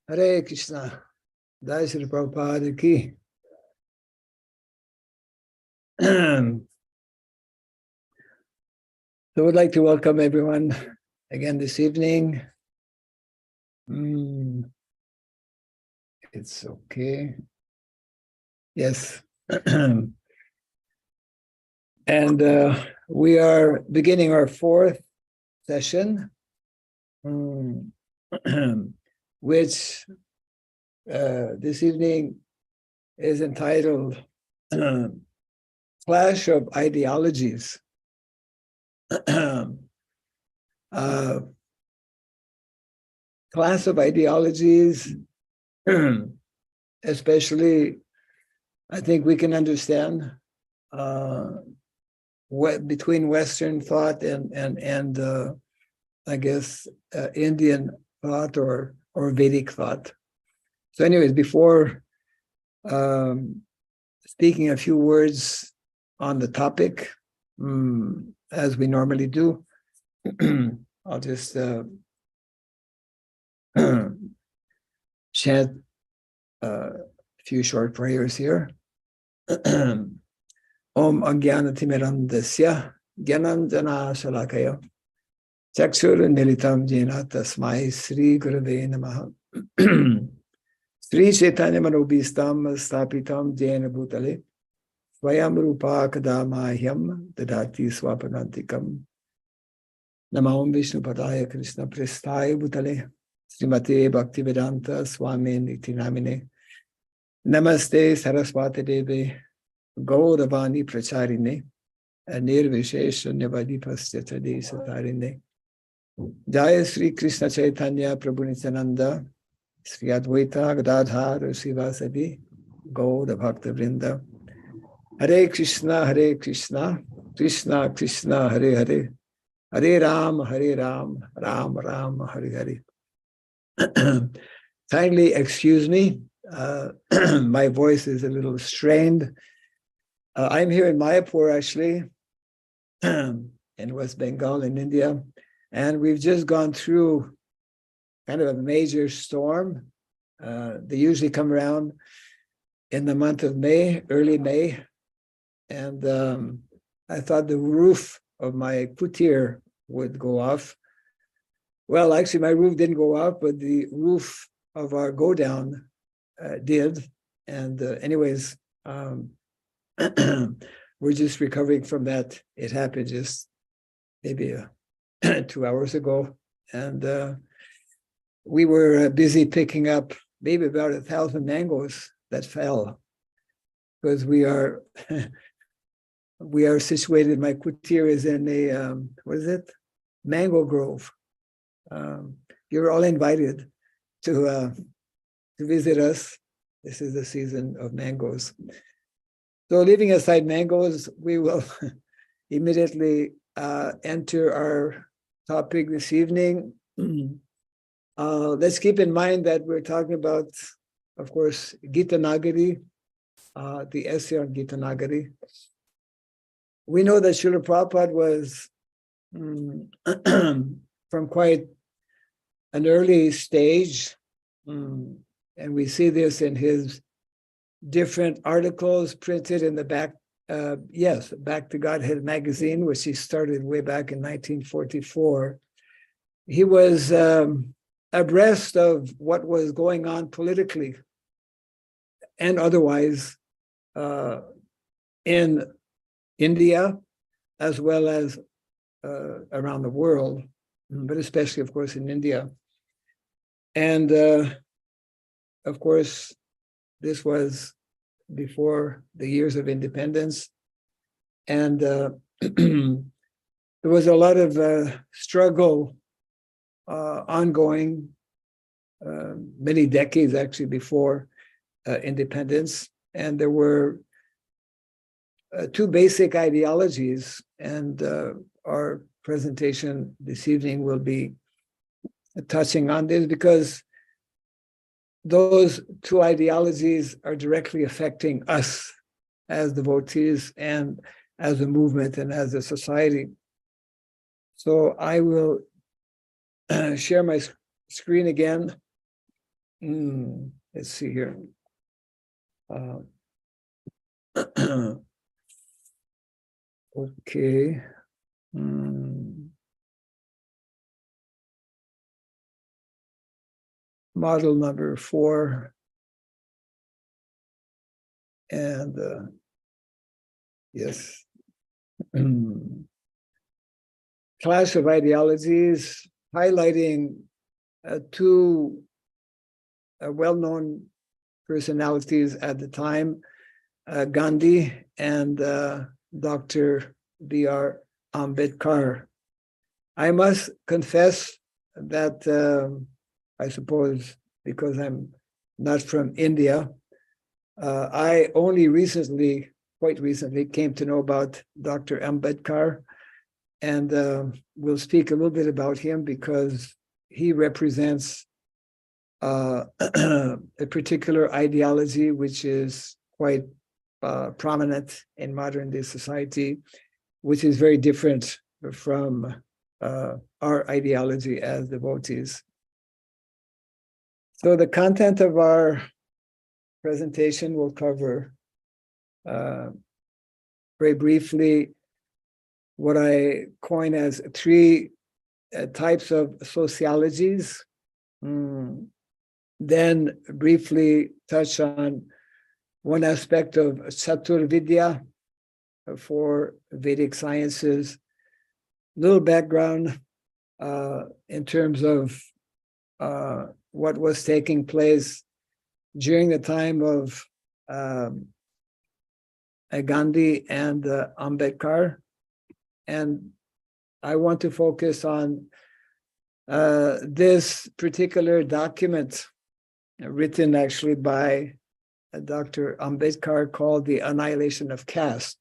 Hare Krishna. Jai Sri Prabhupada ki. So we'd like to welcome everyone again this evening. It's okay. Yes. And we are beginning our fourth session, which this evening is entitled Clash of Ideologies. Class of ideologies, especially, I think we can understand what between Western thought and I guess Indian thought or Vedic thought. So, anyways, before speaking a few words on the topic, as we normally do, I'll just chant a few short prayers here. Om Agyanatimirandasya Gyananjana Shalakaya Chakshur Nilitam Jena Tasmai Sri Gurave Namaha Sri Chaitanya Manobhistam Stapitam Jena Bhutale Swayam Rupa Kadamahyam Dadati Swapanantikam Namaham Vishnu Padaya Krishna Prestaya Bhutale Srimate Bhaktivedanta Swami Niti Namine Namaste Saraswati Devi Gauravani Pracharine Nirvishesha Nivadipasya Desatarine Jaya Sri Krishna Chaitanya Prabhu Nityananda Sri Advaita Gadadhar Sivasadi Gaura Bhakta Vrinda Hare Krishna Krishna Krishna Hare Hare Hare Ram Ram Ram Hare Hare. Kindly excuse me, my voice is a little strained. I'm here in Mayapur, actually, in West Bengal, in India, and we've just gone through kind of a major storm. They usually come around in the month of May, early May, and I thought the roof of my kutir would go off. Well, actually, my roof didn't go off, but the roof of our go down did. And anyways, we're just recovering from that. It happened just maybe 2 hours ago. And we were busy picking up maybe about 1,000 mangoes that fell, because we are situated, my kutir is in a, what is it? Mango grove. You're all invited to visit us. This is the season of mangoes. So leaving aside mangoes, we will immediately enter our topic this evening. Let's keep in mind that we're talking about, of course, GITA NAGARI, the essay on GITA NAGARI. We know that Srila Prabhupada was from quite an early stage, and we see this in his different articles printed in the back, Back to Godhead magazine, which he started way back in 1944. He was abreast of what was going on politically and otherwise in India, as well as around the world, but especially, of course, in India. And of course, this was before the years of independence. And there was a lot of struggle ongoing, many decades actually before independence. And there were two basic ideologies, and our presentation this evening will be touching on this, because those two ideologies are directly affecting us as devotees and as a movement and as a society. So I will share my screen again, let's see here. Okay. Model number 4. And yes. Clash of ideologies, highlighting two well-known personalities at the time, Gandhi and Dr. B.R. Ambedkar. I must confess that I suppose because I'm not from India, I only quite recently, came to know about Dr. Ambedkar, and we'll speak a little bit about him because he represents a particular ideology which is quite prominent in modern day society, which is very different from our ideology as devotees. So the content of our presentation will cover very briefly what I coin as 3 types of sociologies. Then briefly touch on one aspect of Chatur Vidya for Vedic sciences, little background in terms of what was taking place during the time of Gandhi and Ambedkar. And I want to focus on this particular document written actually by Dr. Ambedkar called The Annihilation of Caste.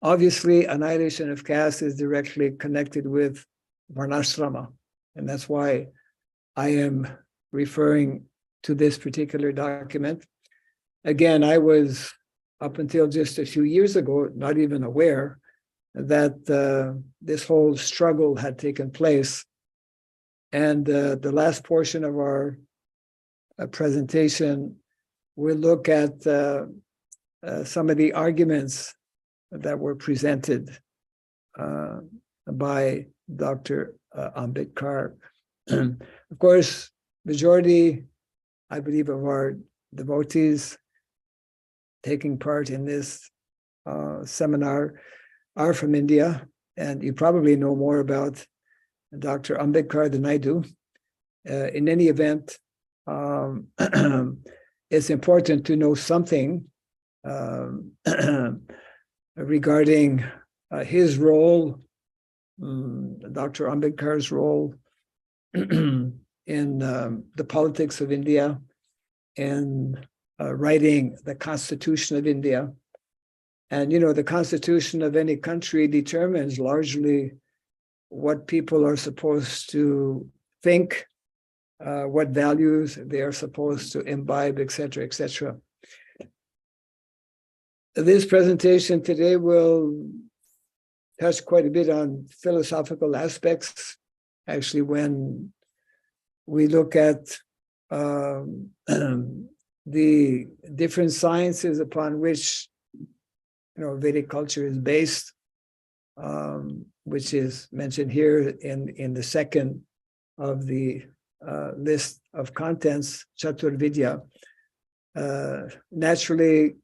Obviously, annihilation of caste is directly connected with Varnashrama, and that's why I am referring to this particular document. Again, I was, up until just a few years ago, not even aware that this whole struggle had taken place. And the last portion of our presentation will look at some of the arguments that were presented by Dr. Ambedkar. Of course, majority, I believe, of our devotees taking part in this seminar are from India, and you probably know more about Dr. Ambedkar than I do. In any event, it's important to know something regarding his role, Dr. Ambedkar's role in the politics of India and writing the Constitution of India. And, you know, the Constitution of any country determines largely what people are supposed to think, what values they are supposed to imbibe, et cetera, et cetera. This presentation today will touch quite a bit on philosophical aspects. Actually, when we look at the different sciences upon which Vedic culture is based, which is mentioned here in the second of the list of contents, Chatur Vidya, naturally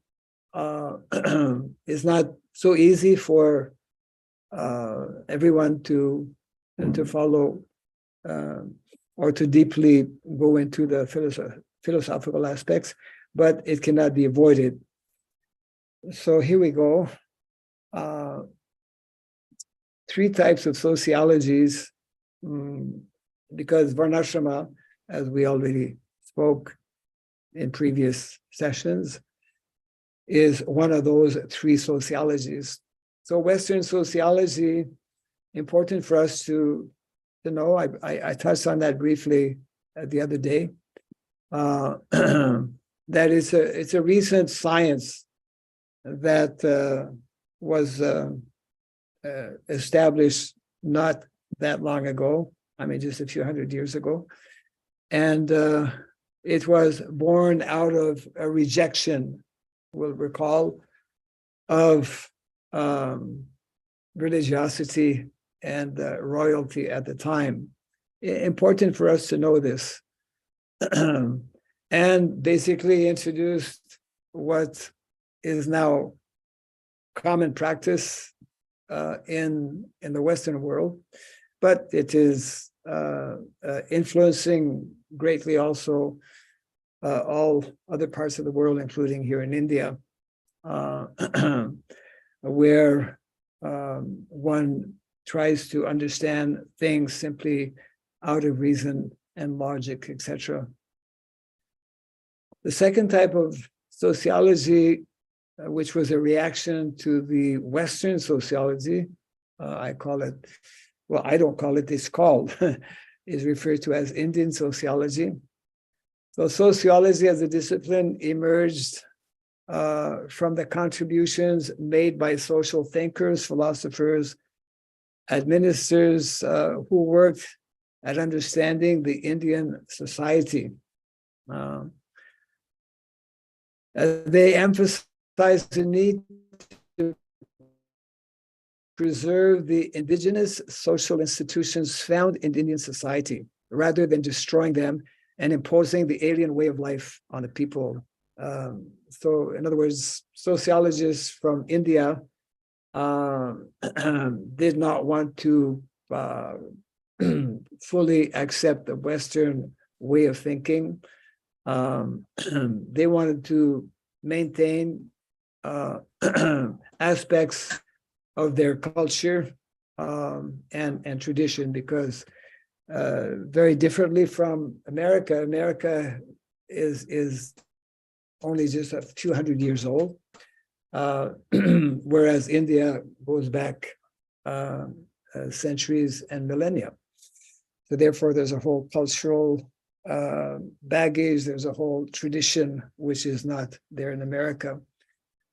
is not so easy for everyone to follow or to deeply go into the philosophical aspects, but it cannot be avoided. So here we go. 3 types of sociologies, because Varnashrama, as we already spoke in previous sessions, is one of those 3 sociologies. So Western sociology, important for us to know, I touched on that briefly the other day, that it's a recent science that was established not that long ago, I mean, just a few hundred years ago. And it was born out of a rejection, we'll recall, of religiosity and royalty at the time. Important for us to know this. And basically introduced what is now common practice in the Western world, but it is influencing greatly also all other parts of the world, including here in India, where one tries to understand things simply out of reason and logic, etc. The second type of sociology, which was a reaction to the Western sociology, I call it, well, I don't call it, it's called, is referred to as Indian sociology. So sociology as a discipline emerged from the contributions made by social thinkers, philosophers, administrators who worked at understanding the Indian society. They emphasize the need to preserve the indigenous social institutions found in Indian society, rather than destroying them and imposing the alien way of life on the people. So, in other words, sociologists from India did not want to fully accept the Western way of thinking. They wanted to maintain aspects of their culture and tradition, because very differently from America, America is only just a few hundred years old, whereas India goes back centuries and millennia. So therefore, there's a whole cultural baggage, there's a whole tradition which is not there in America.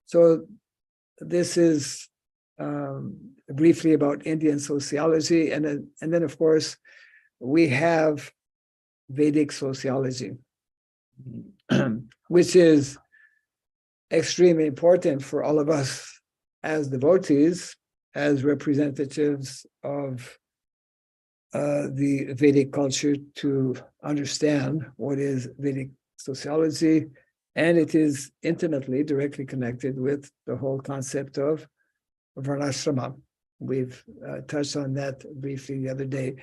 So this is briefly about Indian sociology. And then, of course, we have Vedic sociology, which is extremely important for all of us as devotees, as representatives of the Vedic culture, to understand what is Vedic sociology. And it is intimately, directly connected with the whole concept of varnashrama. We've touched on that briefly the other day.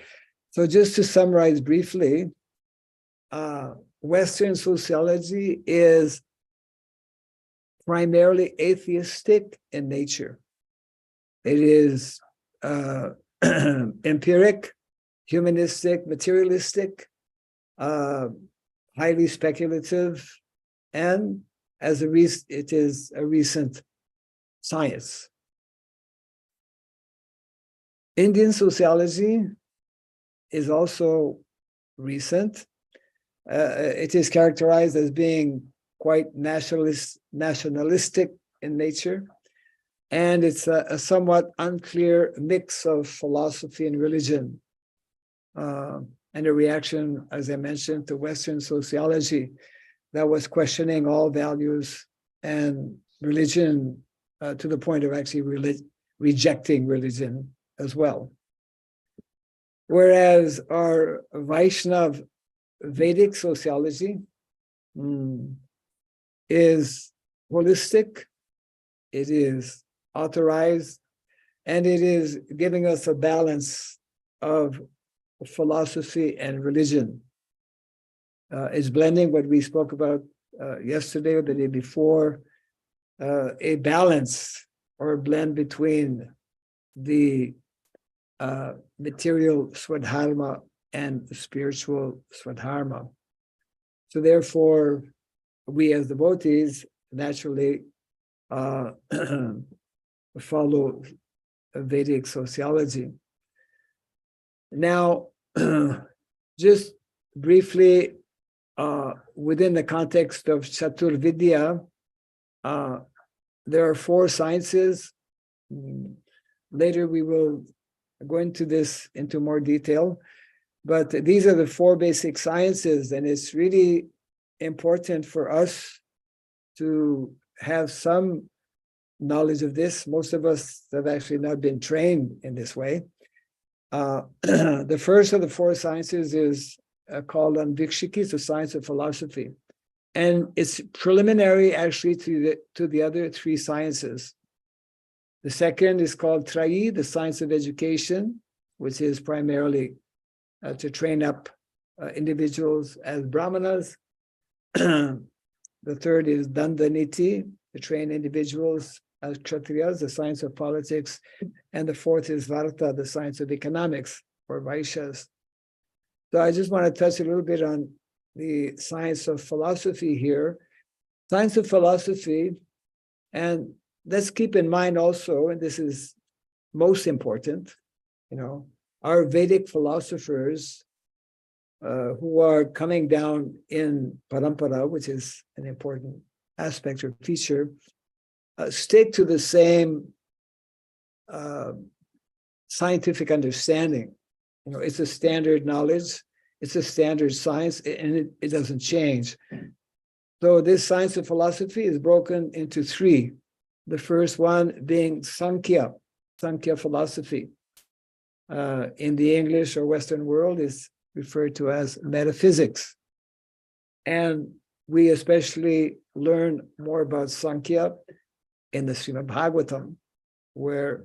So just to summarize briefly, Western sociology is primarily atheistic in nature. It is empiric, humanistic, materialistic, highly speculative, and it is a recent science. Indian sociology is also recent. It is characterized as being quite nationalistic in nature, and it's a somewhat unclear mix of philosophy and religion, and a reaction, as I mentioned, to Western sociology that was questioning all values and religion to the point of actually rejecting religion as well. Whereas our Vaishnav Vedic sociology is holistic, it is authorized, and it is giving us a balance of philosophy and religion. It's blending what we spoke about yesterday or the day before, a balance or a blend between the material swadharma and the spiritual swadharma. So therefore, we as devotees naturally follow Vedic sociology. Now, just briefly, within the context of Chaturvidya, there are 4 sciences. Later we will go into this into more detail, but these are the 4 basic sciences, and it's really important for us to have some knowledge of this. Most of us have actually not been trained in this way. The first of the four sciences is called Anvikshiki, it's a science of philosophy. And it's preliminary actually to the other three sciences. The second is called Trayi, the science of education, which is primarily to train up individuals as brahmanas. The third is Dandaniti, to train individuals as kshatriyas, the science of politics. And the fourth is Varta, the science of economics, or Vaishyas. So I just want to touch a little bit on the science of philosophy here. Science of philosophy, and let's keep in mind also, and this is most important, our Vedic philosophers who are coming down in parampara, which is an important aspect or feature, stick to the same scientific understanding. It's a standard knowledge, it's a standard science, and it doesn't change. So this science of philosophy is broken into three. The first one being Sankhya philosophy. In the English or Western world is referred to as metaphysics. And we especially learn more about Sankhya in the Srimad Bhagavatam, where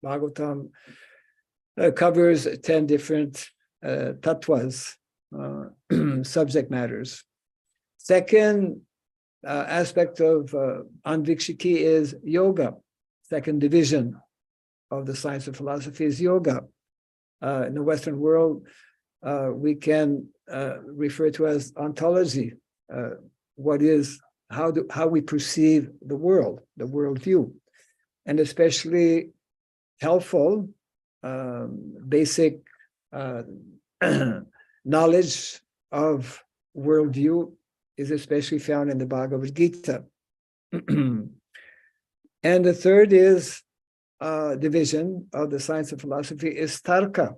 Bhagavatam covers 10 different tattvas, subject matters. Second aspect of Anvikshiki is yoga. Second division of the science of philosophy is yoga. In the Western world, we can refer to as ontology, how we perceive the worldview, and especially helpful, basic knowledge of worldview is especially found in the Bhagavad Gita. And the third is division of the science of philosophy is tarka,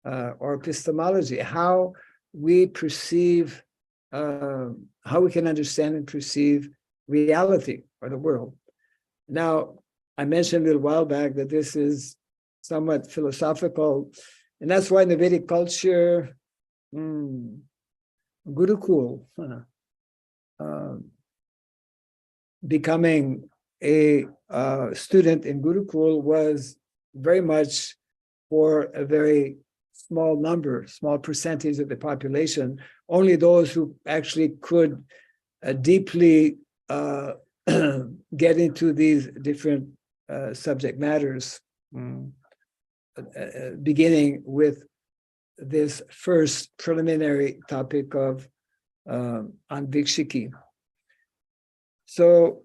or epistemology, how we perceive, how we can understand and perceive reality or the world. Now, I mentioned a little while back that this is somewhat philosophical, and that's why in the Vedic culture, Gurukul, becoming a student in Gurukul was very much for a very small percentage of the population, only those who actually could deeply get into these different subject matters, beginning with this first preliminary topic of Anvikshiki. So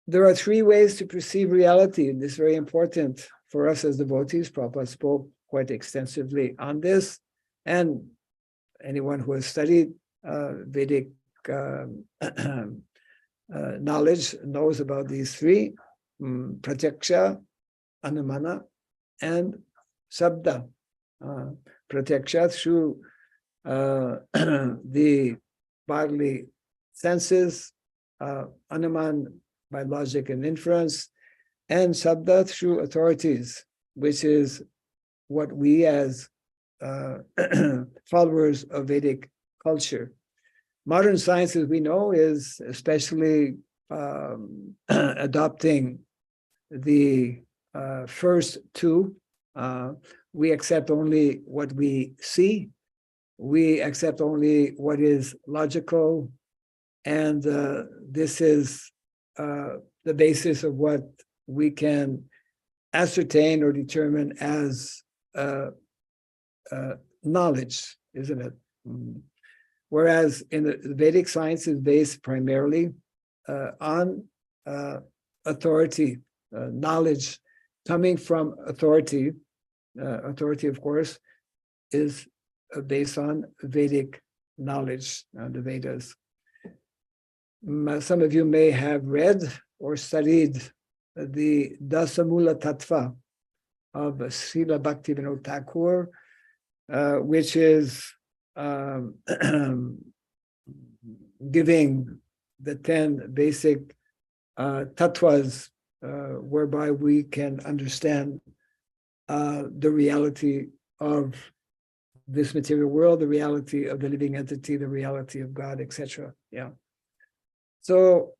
there are three ways to perceive reality, and this is very important for us as devotees. Prabhupada spoke quite extensively on this, and anyone who has studied Vedic knowledge knows about these three: pratyaksha, anumana, and sabda. Pratyaksha through the bodily senses, anuman by logic and inference, and sabda through authorities, which is what we as followers of Vedic culture. Modern science, as we know, is especially adopting the first two. We accept only what we see. We accept only what is logical. And this is the basis of what we can ascertain or determine as knowledge, isn't it? Whereas in the Vedic science is based primarily on authority, knowledge coming from authority. Authority, of course, is based on Vedic knowledge, the Vedas. Some of you may have read or studied the Dasamula Tattva of Srila Bhaktivinoda Thakur, which is giving the 10 basic tattvas whereby we can understand the reality of this material world, the reality of the living entity, the reality of God, etc. Yeah. So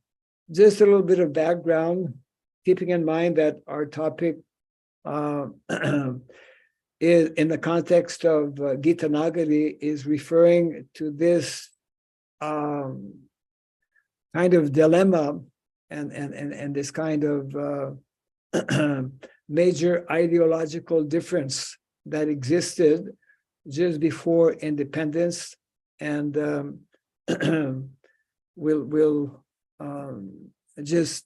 just a little bit of background, keeping in mind that our topic is in the context of GITA NAGARI is referring to this kind of dilemma and this kind of major ideological difference that existed just before independence, and we'll just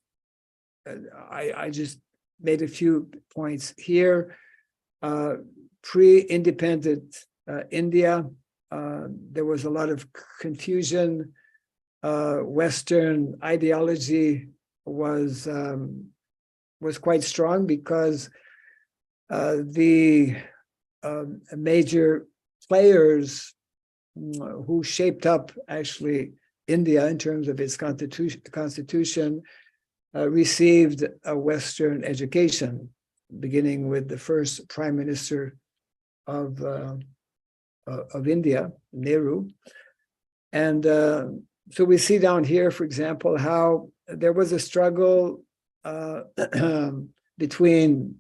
I just made a few points here. Pre-independent India, there was a lot of confusion. Western ideology was quite strong because the major players who shaped up actually India in terms of its constitution received a Western education, beginning with the first prime minister of India, Nehru. And so we see down here, for example, how there was a struggle between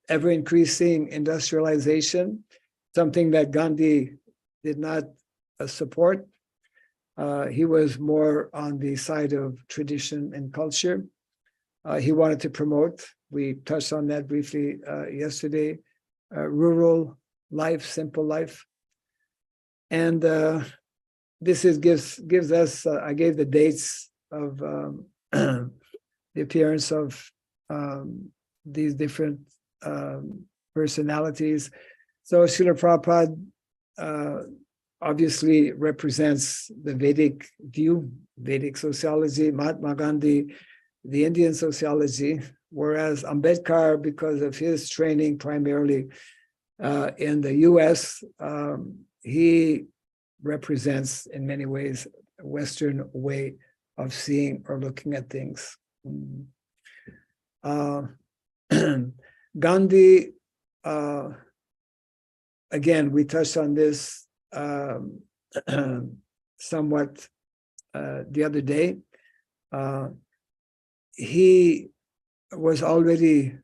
ever-increasing industrialization, something that Gandhi did not support. He was more on the side of tradition and culture. He wanted to promote, we touched on that briefly yesterday, rural life, simple life. And this gives us, I gave the dates of the appearance of these different personalities. So Srila Prabhupada obviously represents the Vedic view, Vedic sociology, Mahatma Gandhi, the Indian sociology, whereas Ambedkar, because of his training primarily in the US, he represents in many ways a Western way of seeing or looking at things. Gandhi, again, we touched on this somewhat the other day. He was already,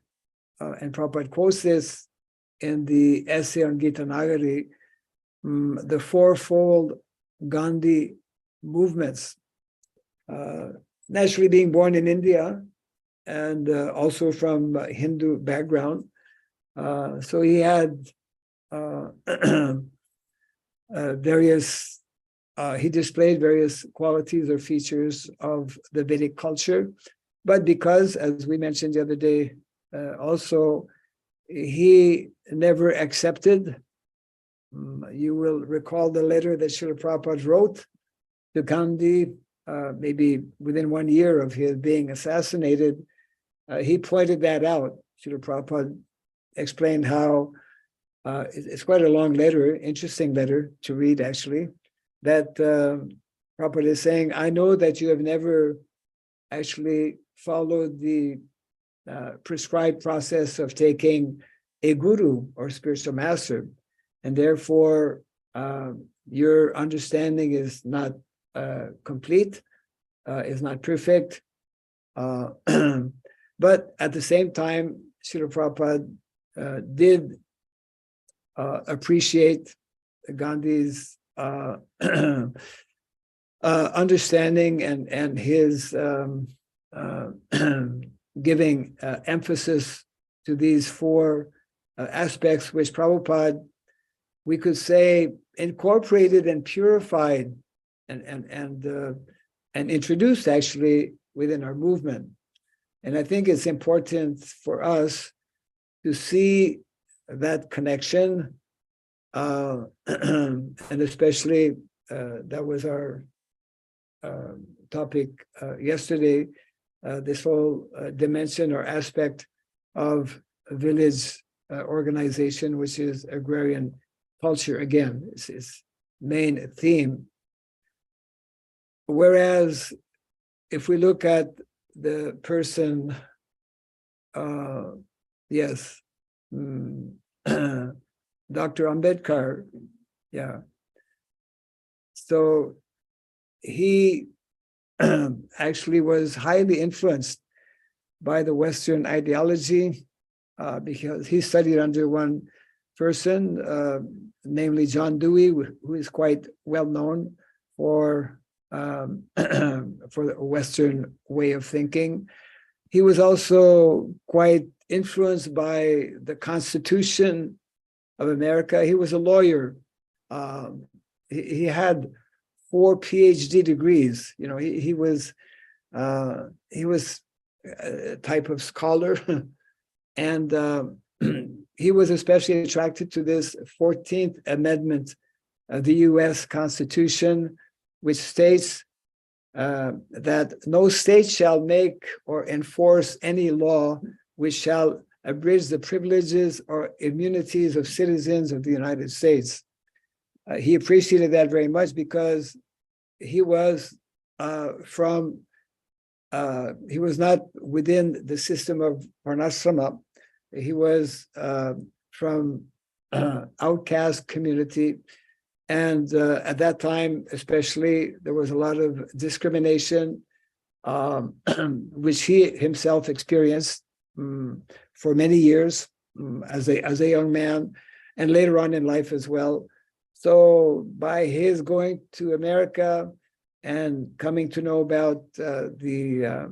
and Prabhupada quotes this in the essay on GITA NAGARI, the fourfold Gandhi movements, naturally being born in India and also from a Hindu background. So he had he displayed various qualities or features of the Vedic culture, but because, as we mentioned the other day, also, he never accepted. You will recall the letter that Srila Prabhupada wrote to Gandhi, maybe within 1 year of his being assassinated. He pointed that out. Srila Prabhupada explained how it's quite a long letter, interesting letter to read, actually, that Prabhupada is saying, I know that you have never actually followed the prescribed process of taking a guru or spiritual master, and therefore your understanding is not complete, is not perfect. But at the same time, Srila Prabhupada did appreciate Gandhi's understanding and his giving emphasis to these four aspects, which Prabhupada, we could say, incorporated and purified and introduced actually within our movement. And I think it's important for us to see that connection, and especially that was our topic yesterday, this whole dimension or aspect of a village organization, which is agrarian culture. Again, it's main theme. whereas if we look at the person, yes, Dr. Ambedkar, yeah. So he actually was highly influenced by the Western ideology because he studied under one person, namely John Dewey, who is quite well known for the Western way of thinking. He was also quite influenced by the Constitution of America. He was a lawyer. He had 4 PhD degrees. You know, he was a type of scholar, and he was especially attracted to this 14th Amendment of the U.S. Constitution, which states that no state shall make or enforce any law which shall abridge the privileges or immunities of citizens of the United States. He appreciated that very much because he was he was not within the system of Varnashrama. He was from outcast community. And at that time, especially, there was a lot of discrimination, which he himself experienced for many years as a young man, and later on in life as well. So by his going to America and coming to know about the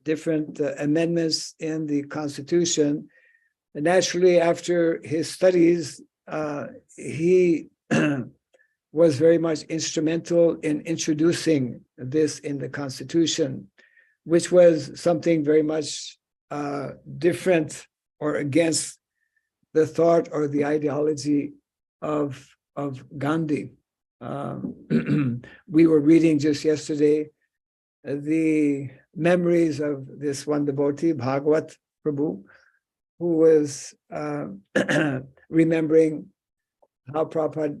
different amendments in the Constitution, naturally, after his studies, he was very much instrumental in introducing this in the Constitution, which was something very much different or against the thought or the ideology of Gandhi. We were reading just yesterday the memories of this one devotee, Bhagavat Prabhu, who was remembering how Prabhupada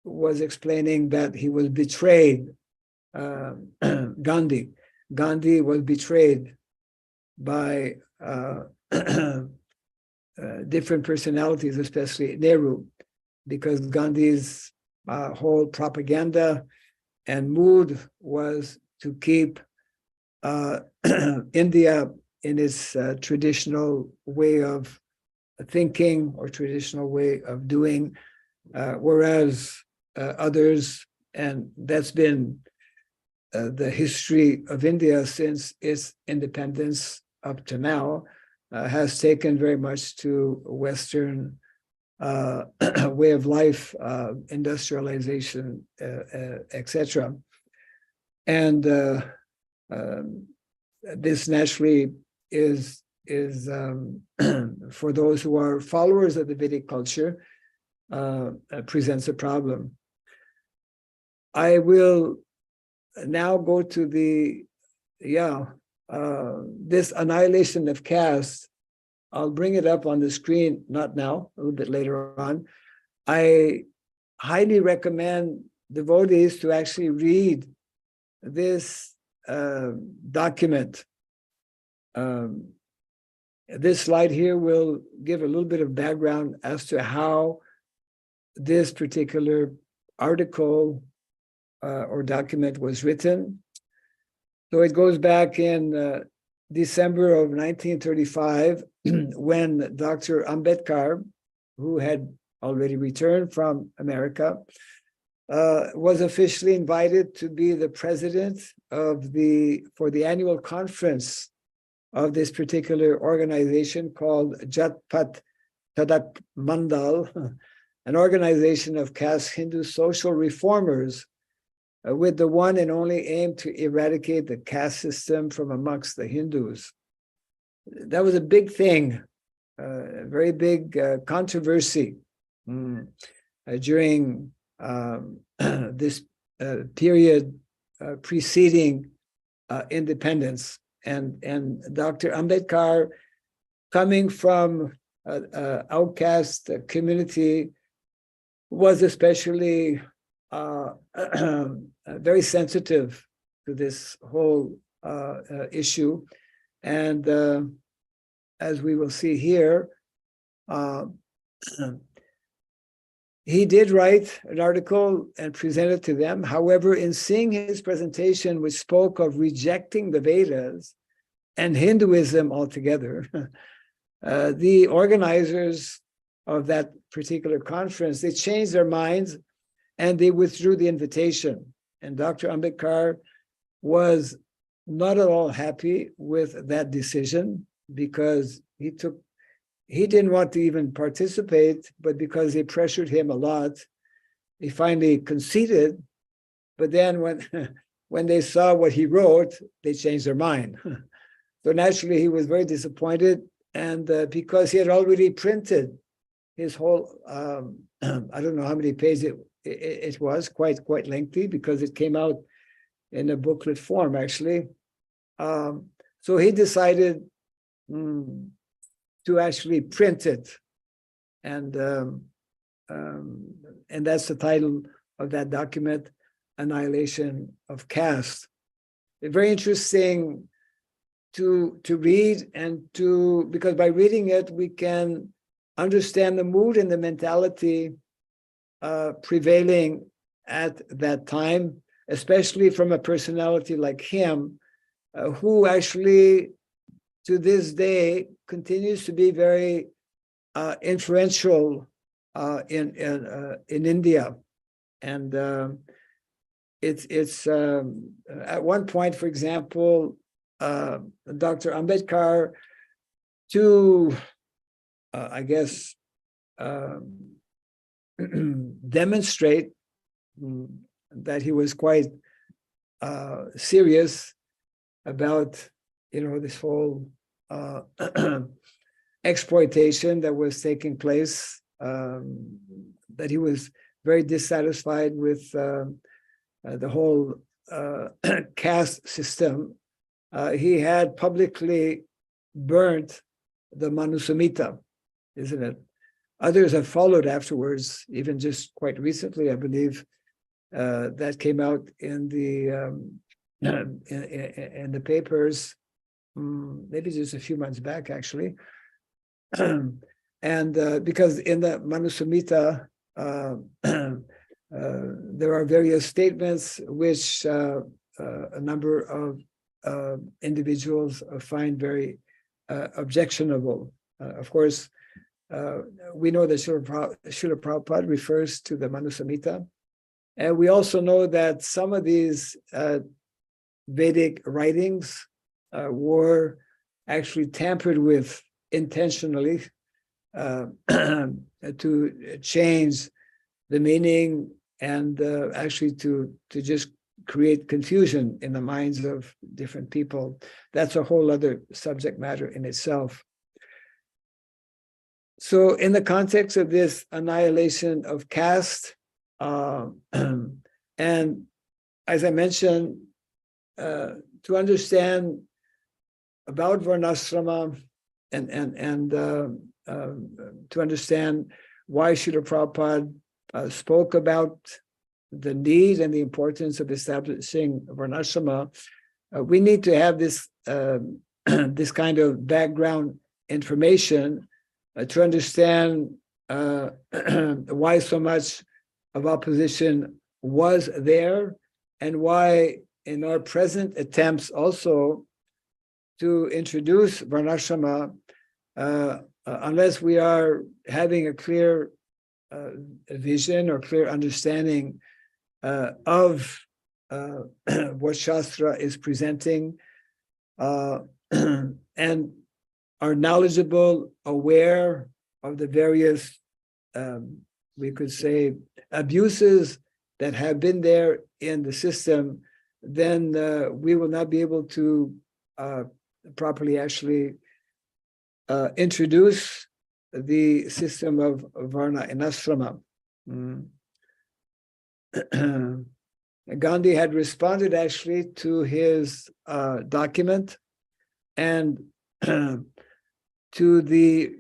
was explaining that he was betrayed. Gandhi was betrayed by different personalities, especially Nehru, because Gandhi's whole propaganda and mood was to keep India in its traditional way of thinking or traditional way of doing, whereas others, and that's been the history of India since its independence up to now, has taken very much to Western way of life, industrialization, etc. And this naturally is for those who are followers of the Vedic culture, presents a problem. I will now go to the, this annihilation of caste. I'll bring it up on the screen, not now, a little bit later on. I highly recommend devotees to actually read this document. This slide here will give a little bit of background as to how this particular article or document was written. So it goes back in December of 1935, when Dr. Ambedkar, who had already returned from America, was officially invited to be the president of for the annual conference of this particular organization called Jat Pat Tadak Mandal, an organization of caste Hindu social reformers with the one and only aim to eradicate the caste system from amongst the Hindus. That was a big thing, a very big controversy during this period preceding independence. And Dr. Ambedkar, coming from an outcast community, was especially very sensitive to this whole issue. And as we will see here, he did write an article and present it to them. However, in seeing his presentation, which spoke of rejecting the Vedas and Hinduism altogether, the organizers of that particular conference, they changed their minds and they withdrew the invitation. And Dr. Ambedkar was not at all happy with that decision because he didn't want to even participate, but because they pressured him a lot, he finally conceded. But then when they saw what he wrote, they changed their mind. So naturally, he was very disappointed. And because he had already printed his whole, I don't know how many pages it was, quite lengthy, because it came out in a booklet form, actually. So he decided to actually print it. And that's the title of that document, Annihilation of Caste. Very interesting to read and because by reading it, we can understand the mood and the mentality prevailing at that time, especially from a personality like him, who actually to this day continues to be very influential in India. And it's at one point, for example, Dr. Ambedkar, to I guess demonstrate that he was quite serious about this whole exploitation that was taking place, that he was very dissatisfied with the whole caste system. He had publicly burnt the Manusumita, isn't it? Others have followed afterwards, even just quite recently, I believe, that came out in the papers, maybe just a few months back, actually. And because in the Manusumita, there are various statements which a number of individuals find very objectionable. Of course, we know that Srila Prabhupada refers to the Manusumita. And we also know that some of these Vedic writings were actually tampered with intentionally to change the meaning and actually to just create confusion in the minds of different people. That's a whole other subject matter in itself. So in the context of this annihilation of caste, and as I mentioned, to understand about Varnasrama and to understand why Srila Prabhupada spoke about the need and the importance of establishing Varnasrama, we need to have this this kind of background information to understand why so much of opposition was there, and why in our present attempts also to introduce Varnasrama, unless we are having a clear vision or clear understanding of what Shastra is presenting, and are knowledgeable, aware of the various, we could say, abuses that have been there in the system, then we will not be able to properly actually introduce the system of Varna and Asrama. Gandhi had responded actually to his document, and to the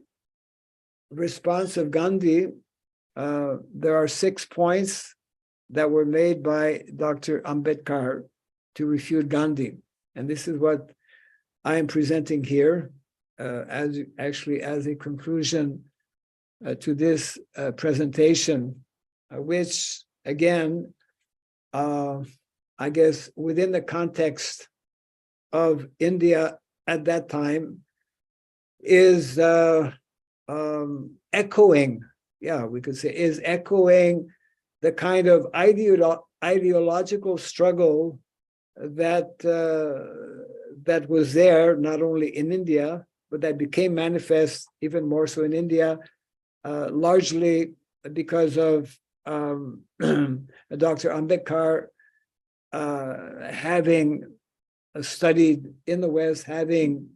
response of Gandhi, there are 6 points that were made by Dr. Ambedkar to refute Gandhi. And this is what I am presenting here as a conclusion to this presentation, which again, I guess within the context of India at that time is echoing, we could say, is echoing the kind of ideological struggle that that was there not only in India, but that became manifest even more so in India, largely because of Dr. Ambedkar having studied in the West, having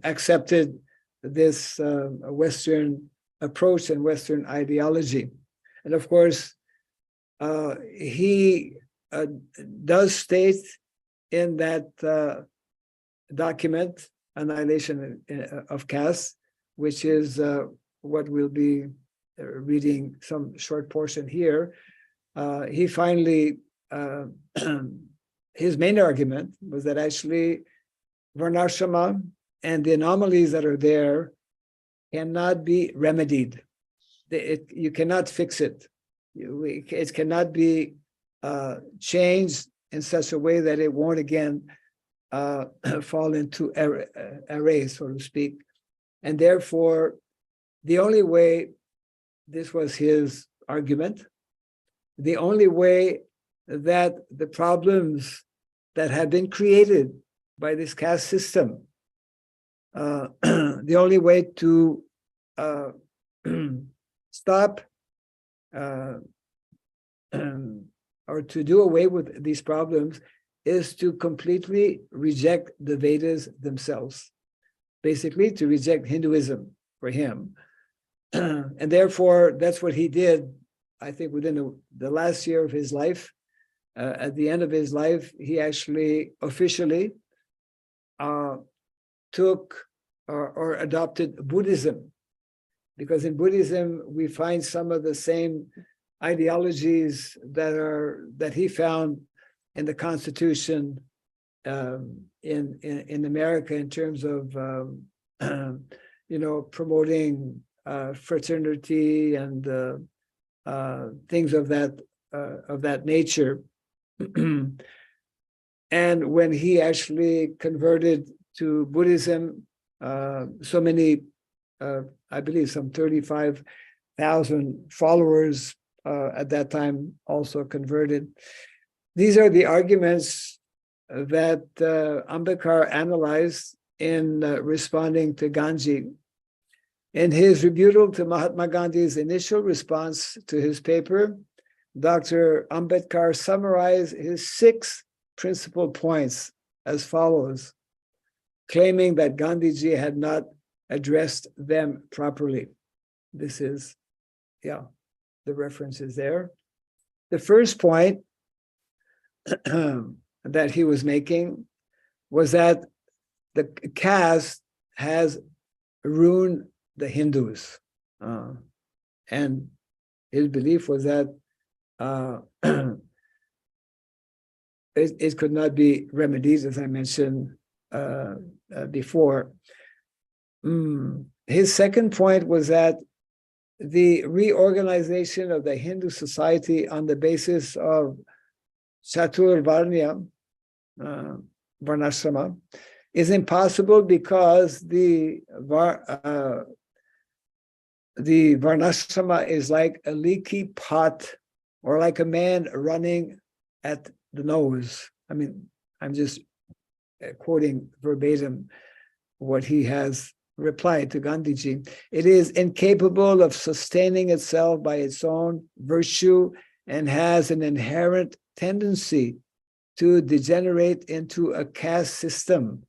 accepted this Western approach and Western ideology. And of course, he does state in that document, Annihilation of Caste, which is what we'll be reading some short portion here. He finally, his main argument was that actually Varnashrama and the anomalies that are there cannot be remedied. You cannot fix it. It cannot be changed in such a way that it won't again fall into array, so to speak. And therefore, the only way, this was his argument, the only way that the problems that have been created by this caste system, the only way to stop or to do away with these problems is to completely reject the Vedas themselves, basically to reject Hinduism for him. And therefore, that's what he did, I think, within the last year of his life. At the end of his life, he actually officially took or adopted Buddhism, because in Buddhism, we find some of the same ideologies that he found in the Constitution in America, in terms of promoting fraternity and things of that nature. And when he actually converted to Buddhism, so many, I believe, some 35,000 followers at that time also converted. These are the arguments that Ambedkar analyzed in responding to Gandhi. In his rebuttal to Mahatma Gandhi's initial response to his paper, Dr. Ambedkar summarized his 6 principal points as follows, claiming that Gandhiji had not addressed them properly. This is, the reference is there. The first point that he was making was that the caste has ruined the Hindus. And his belief was that it could not be remedied, as I mentioned before. His second point was that the reorganization of the Hindu society on the basis of Chatur Varnya, Varnashrama, is impossible because the Varnashrama is like a leaky pot or like a man running at the nose. I mean, I'm just quoting verbatim what he has replied to Gandhiji. It is incapable of sustaining itself by its own virtue and has an inherent tendency to degenerate into a caste system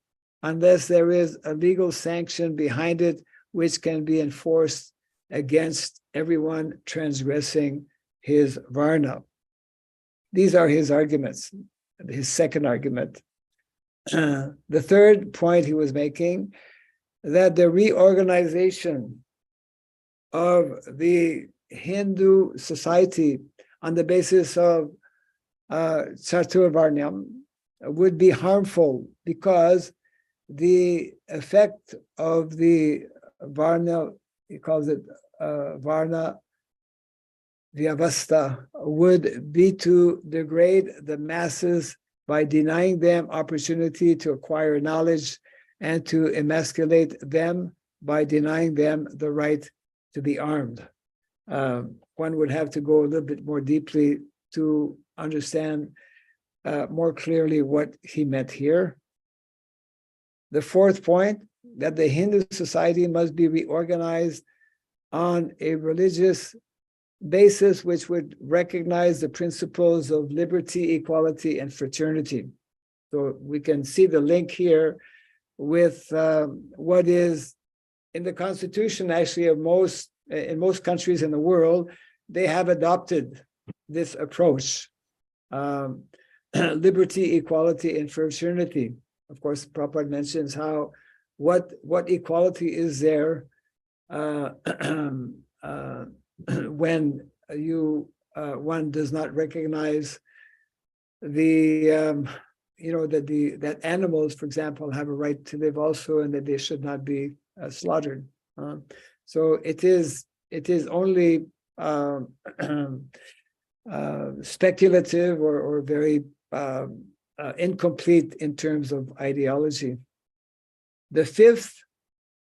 unless there is a legal sanction behind it which can be enforced against everyone transgressing his varna. These are his arguments, his second argument. The third point he was making, that the reorganization of the Hindu society on the basis of Chaturvarnyam would be harmful, because the effect of the Varna, he calls it Varna Vyavastha, would be to degrade the masses by denying them opportunity to acquire knowledge, and to emasculate them by denying them the right to be armed. One would have to go a little bit more deeply to understand more clearly what he meant here. The fourth point, that the Hindu society must be reorganized on a religious basis which would recognize the principles of liberty, equality, and fraternity. So we can see the link here with what is in the constitution, actually, of in most countries in the world. They have adopted this approach, liberty, equality, and fraternity. Of course, Prabhupada mentions how what equality is there when one does not recognize the that animals, for example, have a right to live also, and that they should not be slaughtered. So it is only speculative or very incomplete in terms of ideology. The fifth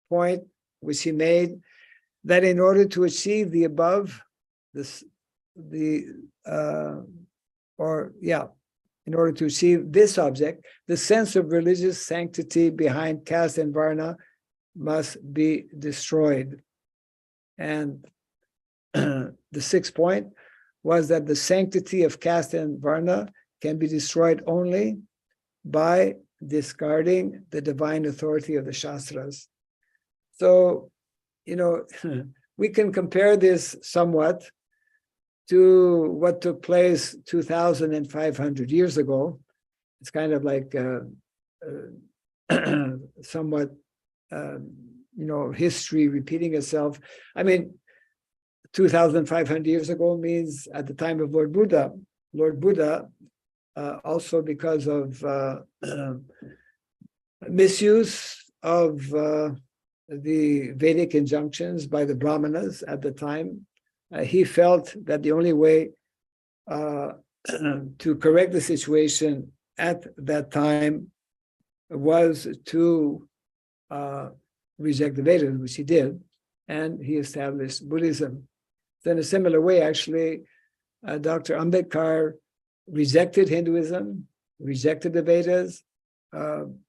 point which he made, that in order to achieve the above, in order to achieve this object, the sense of religious sanctity behind caste and varna must be destroyed. And the sixth point was that the sanctity of caste and varna can be destroyed only by discarding the divine authority of the Shastras. So, we can compare this somewhat to what took place 2,500 years ago. It's kind of like somewhat, history repeating itself. I mean, 2,500 years ago means at the time of Lord Buddha. Lord Buddha, also because of misuse of the Vedic injunctions by the Brahmanas at the time, he felt that the only way to correct the situation at that time was to reject the Vedas, which he did, and he established Buddhism. So in a similar way, actually, Dr. Ambedkar rejected Hinduism, rejected the Vedas.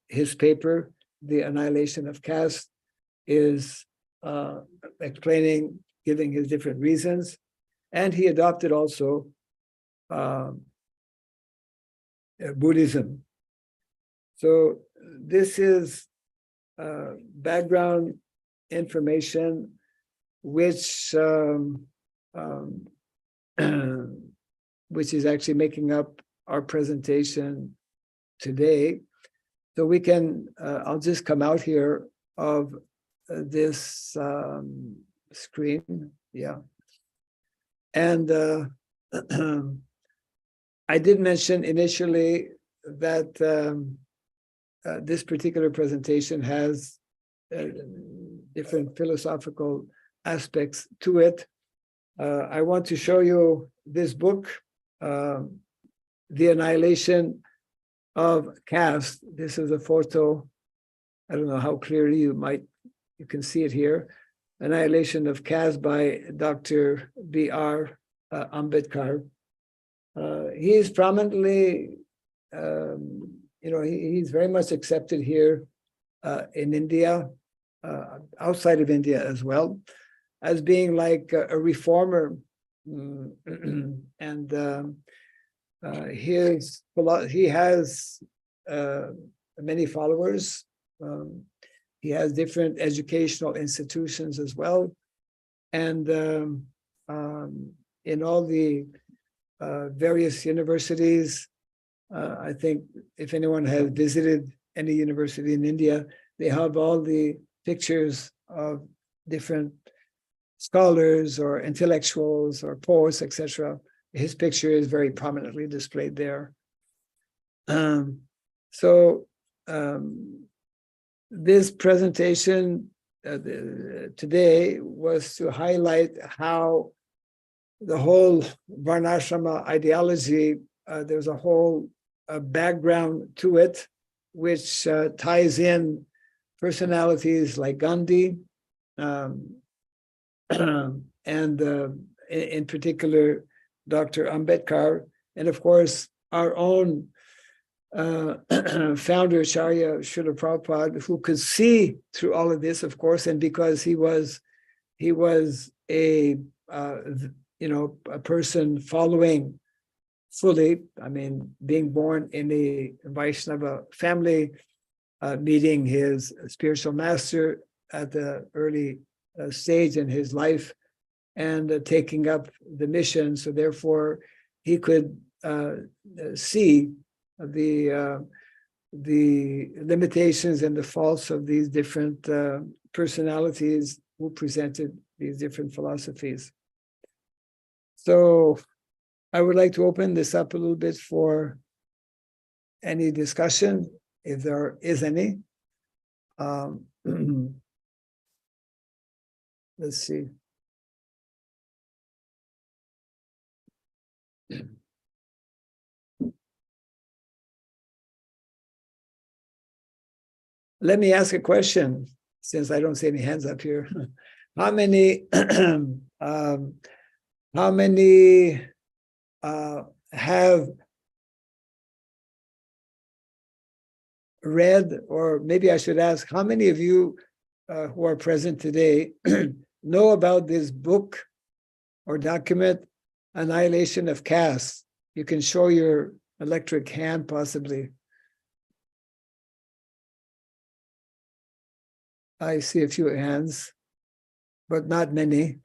His paper, The Annihilation of Caste, is explaining, giving his different reasons, and he adopted also Buddhism. So this is background information which which is actually making up our presentation today. So we can, I'll just come out here of this screen, yeah. And I did mention initially that this particular presentation has different philosophical aspects to it. I want to show you this book, The Annihilation of Caste. This is a photo. I don't know how clearly you can see it here. Annihilation of Caste by Dr. B.R. Ambedkar. He is prominently, he's very much accepted here in India, outside of India as well, as being like a reformer. And he has many followers. He has different educational institutions as well. And in all the various universities, I think if anyone has visited any university in India, they have all the pictures of different scholars or intellectuals or poets, etc., his picture is very prominently displayed there. So this presentation today was to highlight how the whole Varnashrama ideology, there's a whole background to it, which ties in personalities like Gandhi, and in particular, Dr. Ambedkar, and of course, our own founder, Acharya Srila Prabhupada, who could see through all of this, of course, and because he was a a person following fully, I mean, being born in a Vaishnava family, meeting his spiritual master at the early stage in his life, and taking up the mission. So therefore, he could see the limitations and the faults of these different personalities who presented these different philosophies. So I would like to open this up a little bit for any discussion, if there is any. Let's see. Let me ask a question, since I don't see any hands up here. How many have read, or maybe I should ask, how many of you who are present today know about this book or document, Annihilation of Caste? You can show your electric hand, possibly. I see a few hands, but not many.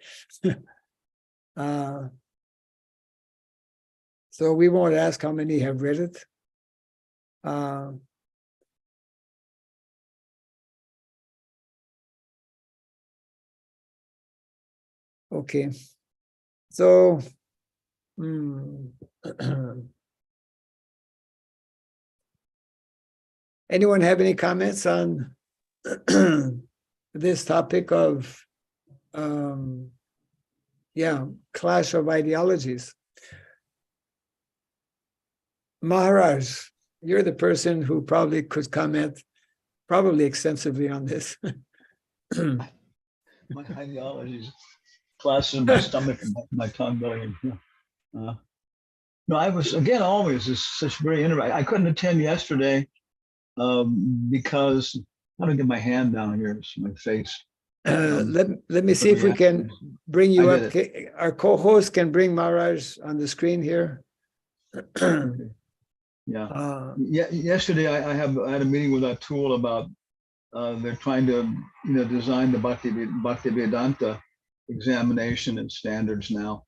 So we won't ask how many have read it. Okay. So, anyone have any comments on this topic of clash of ideologies? Maharaj, you're the person who probably could comment probably extensively on this. My ideologies, clashes in my stomach and my tongue going. No, I was, again, always is such very interesting. I couldn't attend yesterday because I don't get my hand down here, it's my face. Let me see if we can bring you up. Our co-host can bring Maharaj on the screen here. Yesterday I had a meeting with Atul about they're trying to design the Bhaktivedanta examination and standards now.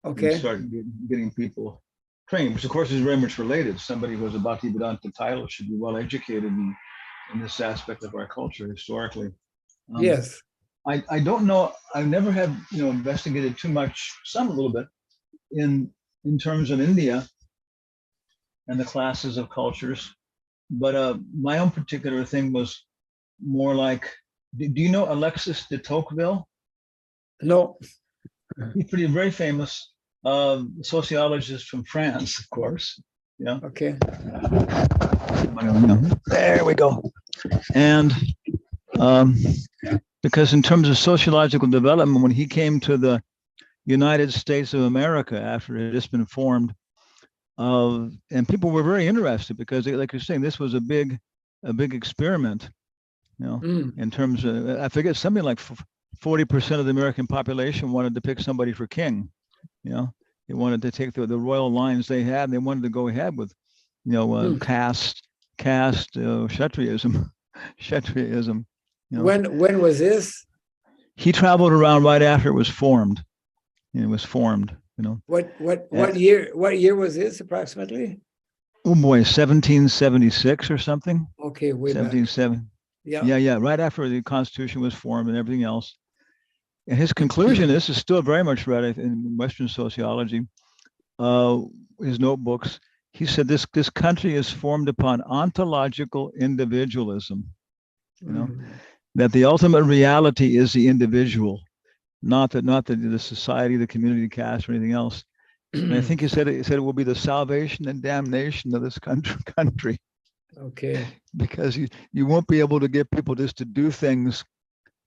Okay. And start getting people trained, which of course is very much related. Somebody who has a Bhaktivedanta title should be well educated in this aspect of our culture historically. Yes. I don't know. I've never had investigated too much, a little bit, in terms of India and the classes of cultures, but my own particular thing was more like, do you know Alexis de Tocqueville? No. He's very famous sociologist from France, of course. Yeah. Okay. There we go. And because in terms of sociological development, when he came to the United States of America after it had just been formed, and people were very interested because, like you're saying, this was a big experiment, in terms of, I forget, something like 40% of the American population wanted to pick somebody for king. They wanted to take the royal lines they had, and they wanted to go ahead with, caste, Kshatriyism. When was this? He traveled around right after it was formed. It was formed. What year was this approximately? Oh boy, 1776 or something. Okay, way 1770. Back. Yeah, right after the Constitution was formed and everything else. And his conclusion, this is still very much read in Western sociology, uh, his notebooks, he said this country is formed upon ontological individualism. You know, that the ultimate reality is the individual, not the society, the community, the caste, or anything else. And I think he said it will be the salvation and damnation of this country. Okay. Because you won't be able to get people just to do things,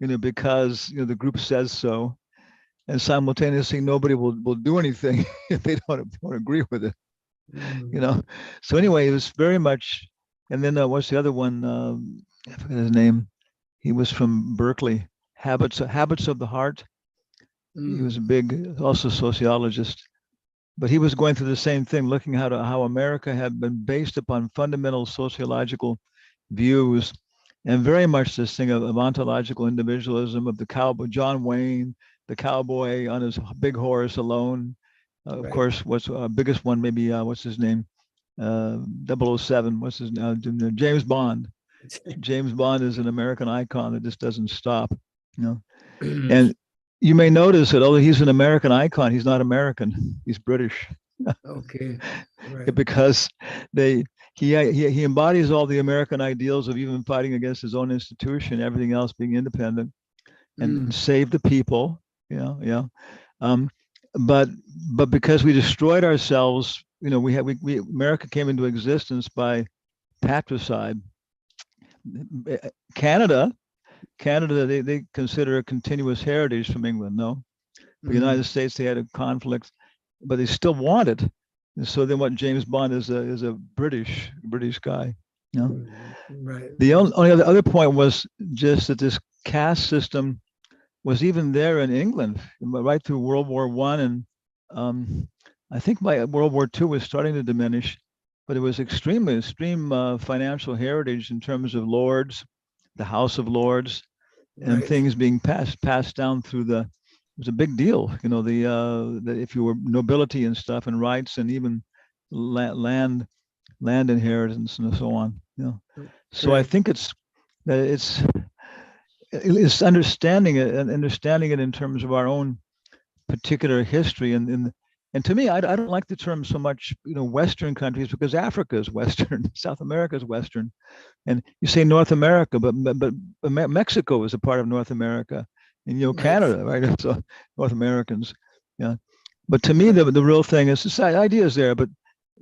because the group says so, and simultaneously nobody will do anything if they don't agree with it. So anyway, it was very much. And then what's the other one? I forget his name. He was from Berkeley. Habits of the Heart. He was a big, also sociologist, but he was going through the same thing, looking how America had been based upon fundamental sociological views, and very much this thing of ontological individualism, of the cowboy, John Wayne, the cowboy on his big horse alone. Of course, what's biggest one, maybe what's his name? 007. What's his name? James Bond. James Bond is an American icon that just doesn't stop. And you may notice that although he's an American icon, he's not American. He's British. Okay. Right. Because he embodies all the American ideals of even fighting against his own institution, everything else being independent, and save the people. But because we destroyed ourselves, America came into existence by patricide. Canada, they consider a continuous heritage from England. No, the United States, they had a conflict, but they still want it. And so then, what James Bond is a British guy. Right. The only other point was just that this caste system was even there in England right through World War I, and I think by World War II was starting to diminish, but it was extreme financial heritage in terms of lords, the House of Lords, and things being passed down through it was a big deal, the if you were nobility and stuff, and rights, and even land inheritance and so on. So I think it's understanding it in terms of our own particular history, and to me, I don't like the term so much, Western countries, because Africa is Western, South America is Western, and you say North America, but Mexico is a part of North America, and Canada, right? So North Americans, yeah. But to me, the real thing is this idea is there, but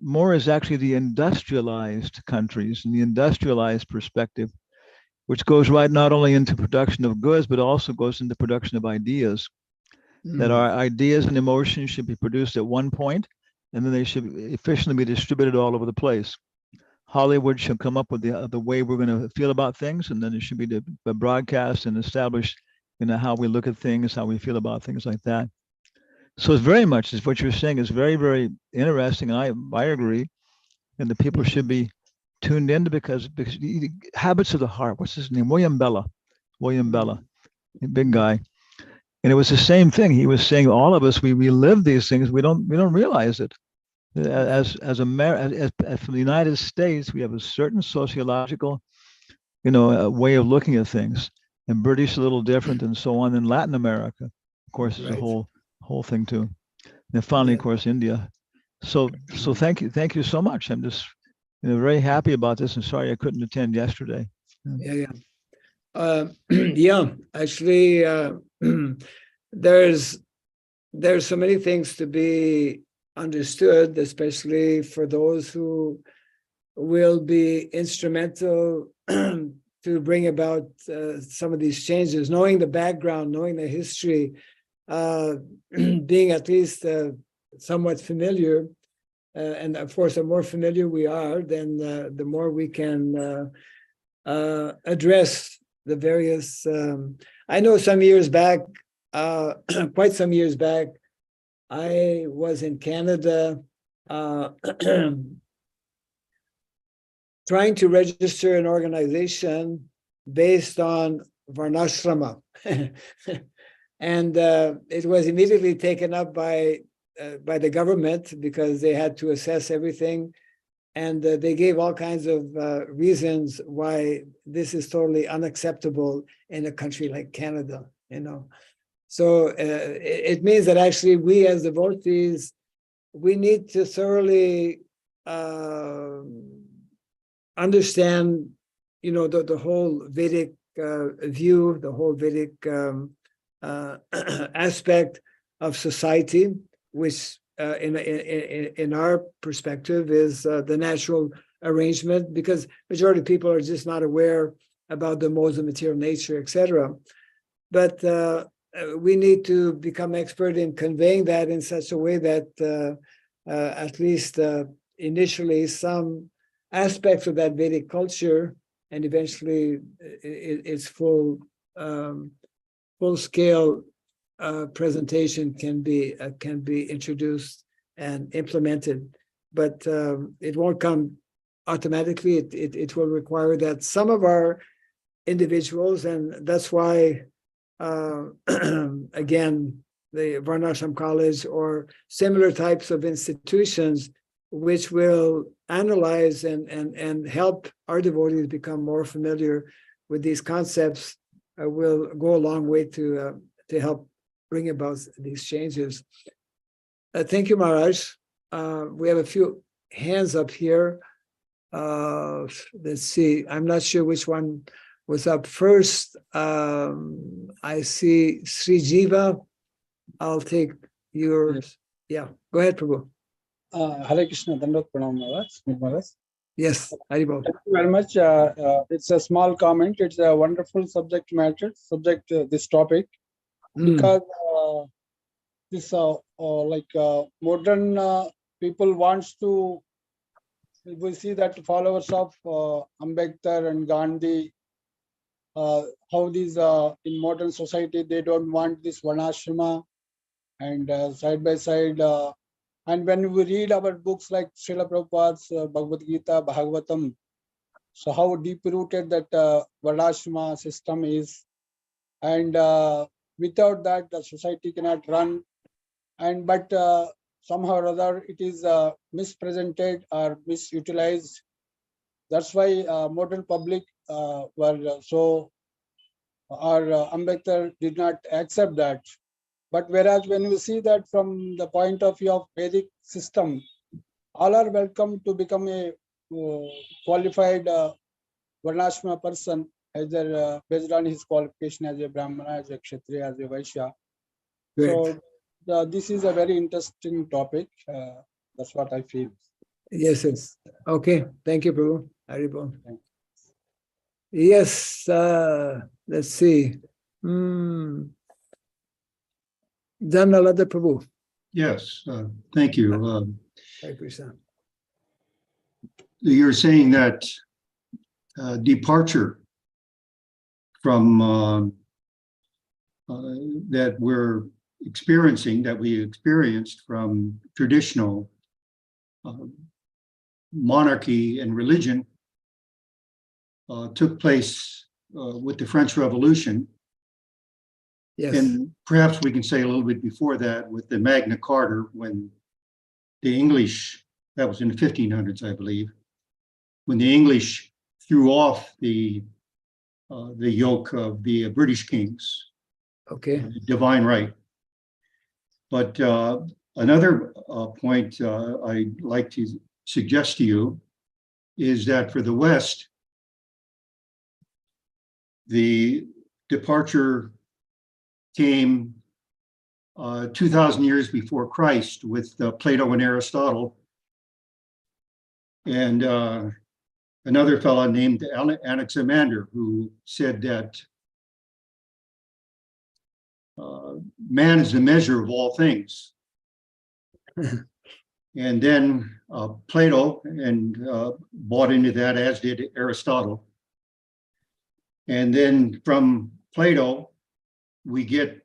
more is actually the industrialized countries and the industrialized perspective, which goes right not only into production of goods, but also goes into production of ideas. That our ideas and emotions should be produced at one point, and then they should efficiently be distributed all over the place. Hollywood should come up with the way we're going to feel about things, and then it should be broadcast and established, how we look at things, how we feel about things like that. So it's very much, is what you're saying is very, very interesting, and I agree, and the people should be tuned into because habits of the heart. What's his name? William Bella, a big guy. And it was the same thing. He was saying all of us, we live these things. We don't realize it. As from the United States, we have a certain sociological, way of looking at things. And British a little different, and so on. In Latin America, of course, is a whole thing too. And finally, of course, India. So thank you so much. I'm just very happy about this, and sorry I couldn't attend yesterday. Actually, there's so many things to be understood, especially for those who will be instrumental to bring about some of these changes, knowing the background, knowing the history, being at least somewhat familiar. And of course, the more familiar we are, then the more we can address the various. I know some years back, quite some years back, I was in Canada trying to register an organization based on Varnashrama. And it was immediately taken up by the government because they had to assess everything. And they gave all kinds of reasons why this is totally unacceptable in a country like Canada, So it means that actually we as devotees we need to thoroughly understand, the whole Vedic view, the whole Vedic aspect of society, which in our perspective is the natural arrangement, because majority of people are just not aware about the modes of material nature, etc. But we need to become expert in conveying that in such a way that at least initially some aspects of that Vedic culture and eventually its full scale presentation can be introduced and implemented, but it won't come automatically. It will require that some of our individuals, and that's why again, the Varnashram College or similar types of institutions which will analyze and help our devotees become more familiar with these concepts will go a long way to help bring about these changes. Thank you, Maharaj. We have a few hands up here. Let's see. I'm not sure which one was up first. I see Sri Jiva. I'll take yours. Yeah, go ahead, Prabhu. Hare Krishna, Dandot Pranam Maharaj. Yes, Haribol. Thank you very much. It's a small comment. It's a wonderful subject matter, this topic, because this modern people wants to. We see that followers of Ambedkar and Gandhi, how these in modern society they don't want this Varnashrama, and side by side. And when we read our books like Srila Prabhupada's Bhagavad Gita, Bhagavatam, so how deep-rooted that Varnashrama system is, and without that the society cannot run. And but somehow or other it is mispresented or misutilized. That's why modern public were so, or Ambedkar did not accept that. But whereas when you see that from the point of view of Vedic system, all are welcome to become a qualified Varnashrama person, either based on his qualification as a Brahmana, as a Kshatriya, as a Vaishya. Great. So this is a very interesting topic. That's what I feel. Yes, yes. Okay. Thank you, Prabhu. Haribol. Yes. Let's see. Dhanalada Prabhu. Yes, thank you. Hare Krishna. You're saying that departure from that we're experiencing, that we experienced from traditional monarchy and religion took place with the French Revolution. Yes. And perhaps we can say a little bit before that with the Magna Carta, when the English, that was in the 1500s, I believe, when the English threw off the yoke of the British kings. Okay. Divine right. But another point I'd like to suggest to you is that for the West, the departure came 2,000 years before Christ with Plato and Aristotle, and another fellow named Anaximander, who said that man is the measure of all things. And then Plato bought into that, as did Aristotle. And then from Plato, we get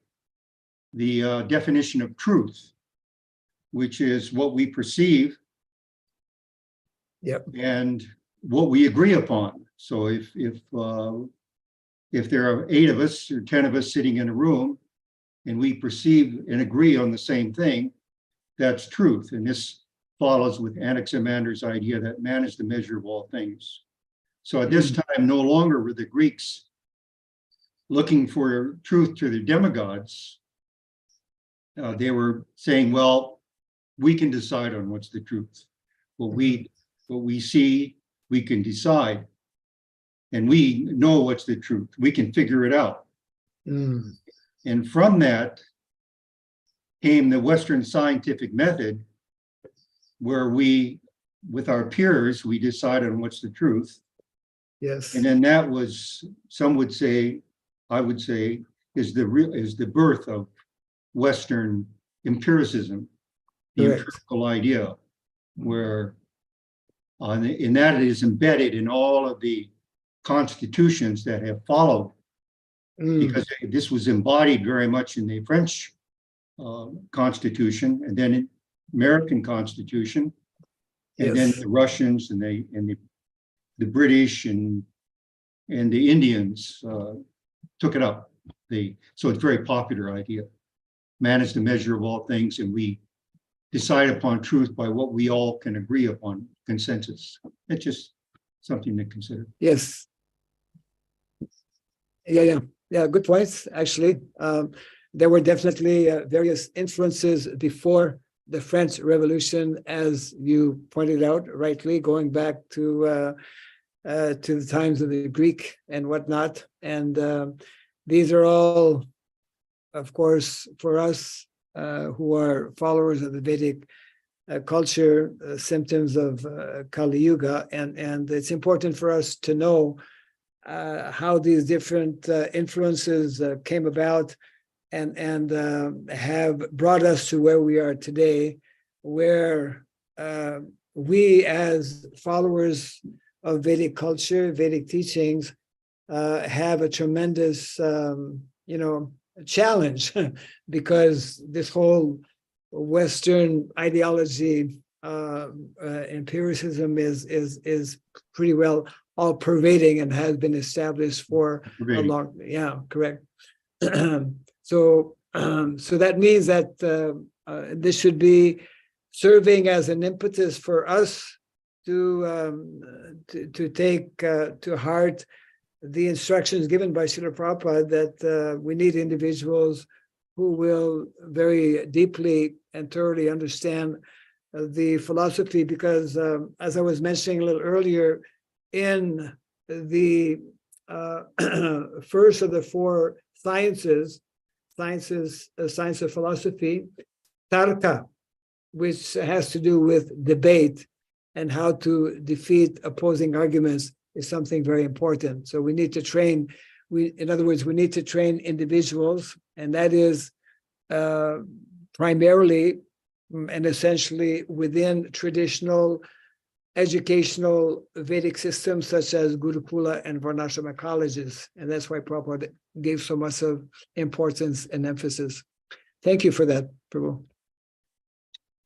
the definition of truth, which is what we perceive and what we agree upon. So if there are 8 of us or 10 of us sitting in a room and we perceive and agree on the same thing, that's truth. And this follows with Anaximander's idea that man is the measure of all things. So at this time, no longer were the Greeks looking for truth to their demigods. They were saying, well, we can decide on what's the truth. What we see, we can decide, and we know what's the truth. We can figure it out. Mm. And from that came the Western scientific method, where we, with our peers, we decide on what's the truth. Yes. And then that was, some would say, I would say, is the birth of Western empiricism, the Correct. empirical idea, where in that it is embedded in all of the constitutions that have followed, because this was embodied very much in the French Constitution, and then in American Constitution, and then Yes. the Russians and the British and the Indians took it up. So it's a very popular idea. Man is the measure of all things, and we decide upon truth by what we all can agree upon, consensus. It's just something to consider. Yes. Yeah. Good points. Actually, there were definitely various influences before the French Revolution, as you pointed out rightly, going back to the times of the Greek and whatnot. And these are all, of course, for us who are followers of the Vedic culture, symptoms of Kali Yuga. And it's important for us to know how these different influences came about and have brought us to where we are today, where we as followers of Vedic culture, Vedic teachings, have a tremendous, challenge because this whole Western ideology, empiricism is pretty well all pervading and has been established for a long, correct. So that means that this should be serving as an impetus for us to take to heart the instructions given by Srila Prabhupada that we need individuals who will very deeply and thoroughly understand the philosophy, because as I was mentioning a little earlier, in the first of the four sciences, science of philosophy, tarka, which has to do with debate and how to defeat opposing arguments, is something very important. So we need to train, in other words, we need to train individuals, and that is primarily and essentially within traditional educational Vedic systems such as Gurukula and Varnashrama colleges. And that's why Prabhupada gave so much of importance and emphasis. Thank you for that, Prabhu.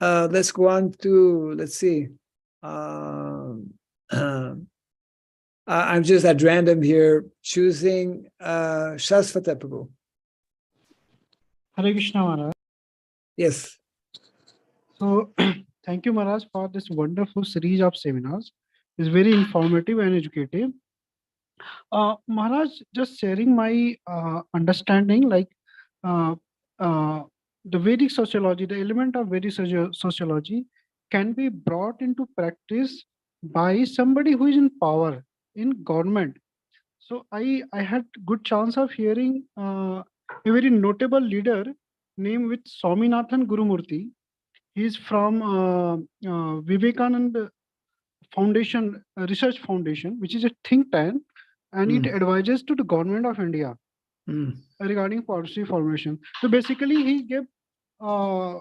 Let's go on to, let's see. I'm just at random here choosing Shasvata Prabhu. Hare Krishna Maharaj. Yes. So thank you Maharaj for this wonderful series of seminars. It's very informative and educative. Maharaj, just sharing my understanding, like the Vedic sociology, the element of Vedic sociology can be brought into practice by somebody who is in power, in government. So I had good chance of hearing a very notable leader named with Swaminathan Gurumurthy. He is from Vivekananda Foundation, Research Foundation, which is a think tank, and it advises to the government of India regarding policy formation. So basically, he gave a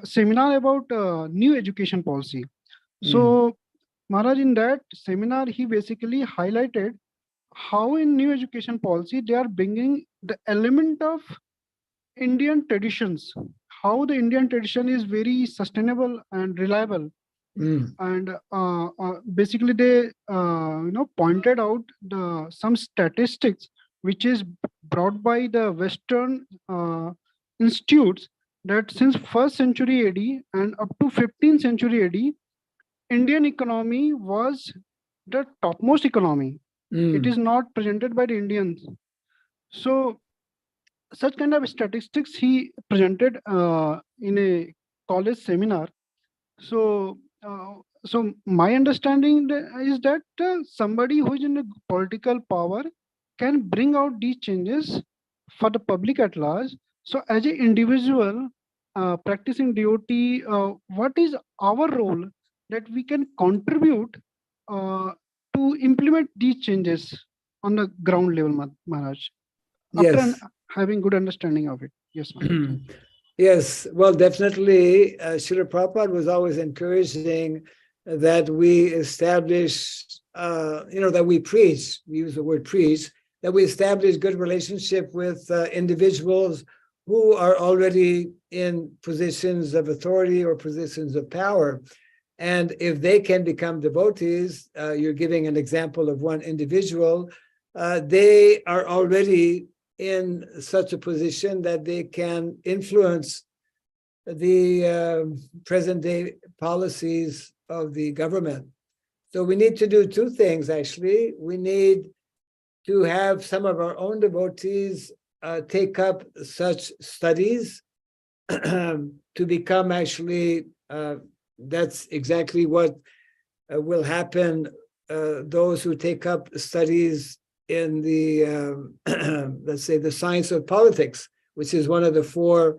seminar about new education policy. So Maharaj, in that seminar, he basically highlighted how in new education policy, they are bringing the element of Indian traditions, how the Indian tradition is very sustainable and reliable. And basically they pointed out some statistics which is brought by the Western institutes, that since 1st century AD and up to 15th century AD, Indian economy was the topmost economy. It is not presented by the Indians. So such kind of statistics he presented in a college seminar. So, so my understanding is that somebody who is in a political power can bring out these changes for the public at large. So, as an individual practicing DOT, what is our role that we can contribute to implement these changes on the ground level, Maharaj? After Yes. having good understanding of it. Yes, Maharaj. Yes, well, definitely, Srila Prabhupada was always encouraging that we establish, that we preach, we use the word preach, that we establish good relationship with individuals who are already in positions of authority or positions of power. And if they can become devotees, you're giving an example of one individual, they are already in such a position that they can influence the present day policies of the government. So we need to do two things, actually. We need to have some of our own devotees take up such studies to become actually, that's exactly what will happen. Those who take up studies in the, let's say, the science of politics, which is one of the four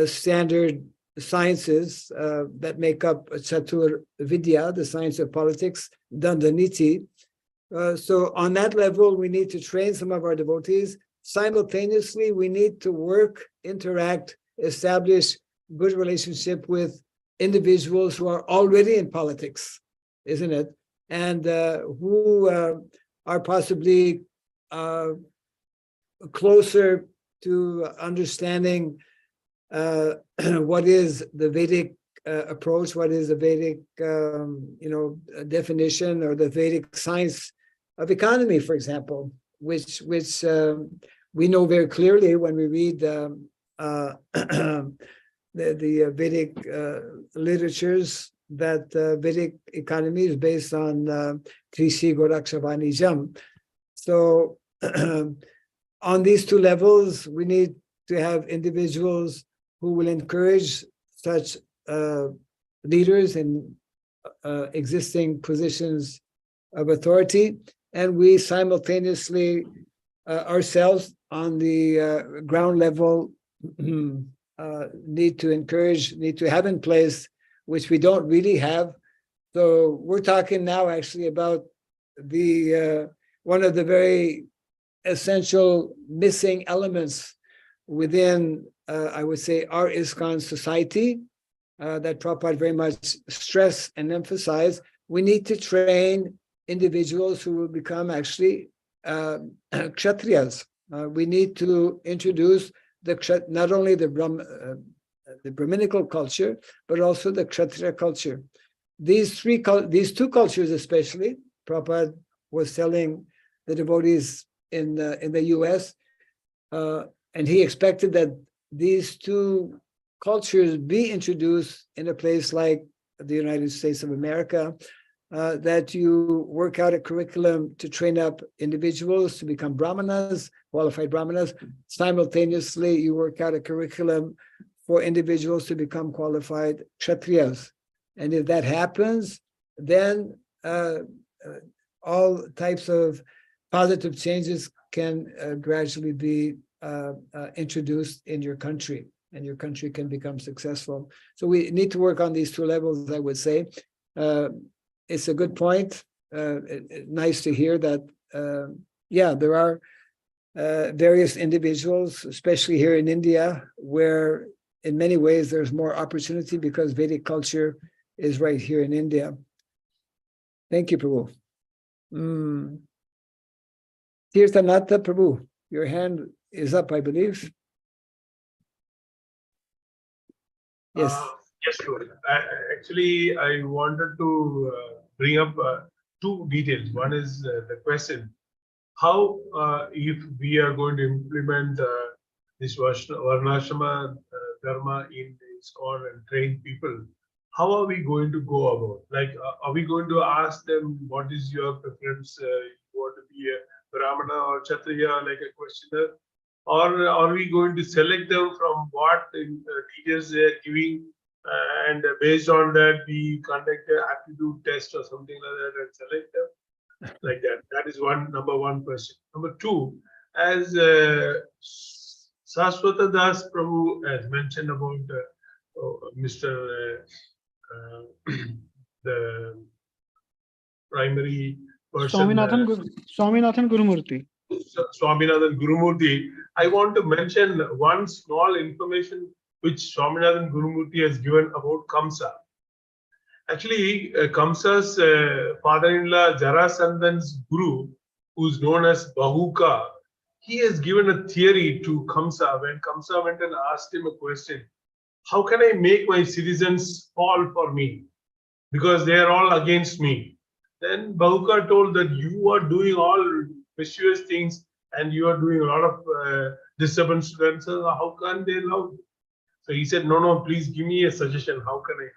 standard sciences that make up Chatur Vidya, the science of politics, Dandaniti. So on that level, we need to train some of our devotees. Simultaneously, we need to work, interact, establish good relationship with individuals who are already in politics, isn't it? And who are possibly closer to understanding what is the Vedic approach, what is the Vedic, definition, or the Vedic science of economy, for example, which we know very clearly when we read the Vedic literatures, that Vedic economy is based on Krishi Gorakshavanijam. So on these two levels, we need to have individuals who will encourage such leaders in existing positions of authority, and we simultaneously ourselves on the ground level need to encourage, need to have in place, which we don't really have. So we're talking now actually about the one of the very essential missing elements within, I would say, our ISKCON society that Prabhupada very much stress and emphasize. We need to train individuals who will become actually kshatriyas. We need to introduce not only the Brahminical culture, but also the Kshatriya culture. These two cultures, especially, Prabhupada was telling the devotees in the U.S., and he expected that these two cultures be introduced in a place like the United States of America, that you work out a curriculum to train up individuals to become brahmanas, qualified brahmanas. Simultaneously, you work out a curriculum for individuals to become qualified kshatriyas. And if that happens, then all types of positive changes can gradually be introduced in your country, and your country can become successful. So we need to work on these two levels, I would say. It's a good point. Nice to hear that, there are various individuals, especially here in India, where in many ways there's more opportunity because Vedic culture is right here in India. Thank you, Prabhu. Tirthanatha Prabhu, your hand is up, I believe. Yes. Yes, Lord. Actually, I wanted to bring up two details. One is the question: how, if we are going to implement this Varnashrama dharma in ISKCON and train people, how are we going to go about? Like, are we going to ask them what is your preference? You want to be a Brahmana or Kshatriya, like a questioner? Or are we going to select them from what details they are giving and based on that, we conduct an aptitude test or something like that and select them like that. That is number one question. Number two, as Saswata Das Prabhu has mentioned about Mr. The primary person, Swaminathan Gurumurthy. Swaminathan Gurumurthy. I want to mention one small information which Swaminathan Gurumurthy has given about Kamsa. Actually, Kamsa's father-in-law, Jarasandhan's guru, who's known as Bahuka, he has given a theory to Kamsa. When Kamsa went and asked him a question, how can I make my citizens fall for me? Because they are all against me. Then Bahuka told that you are doing all mischievous things and you are doing a lot of disturbance to them. So how can they love you? So he said, no, please give me a suggestion. How can I do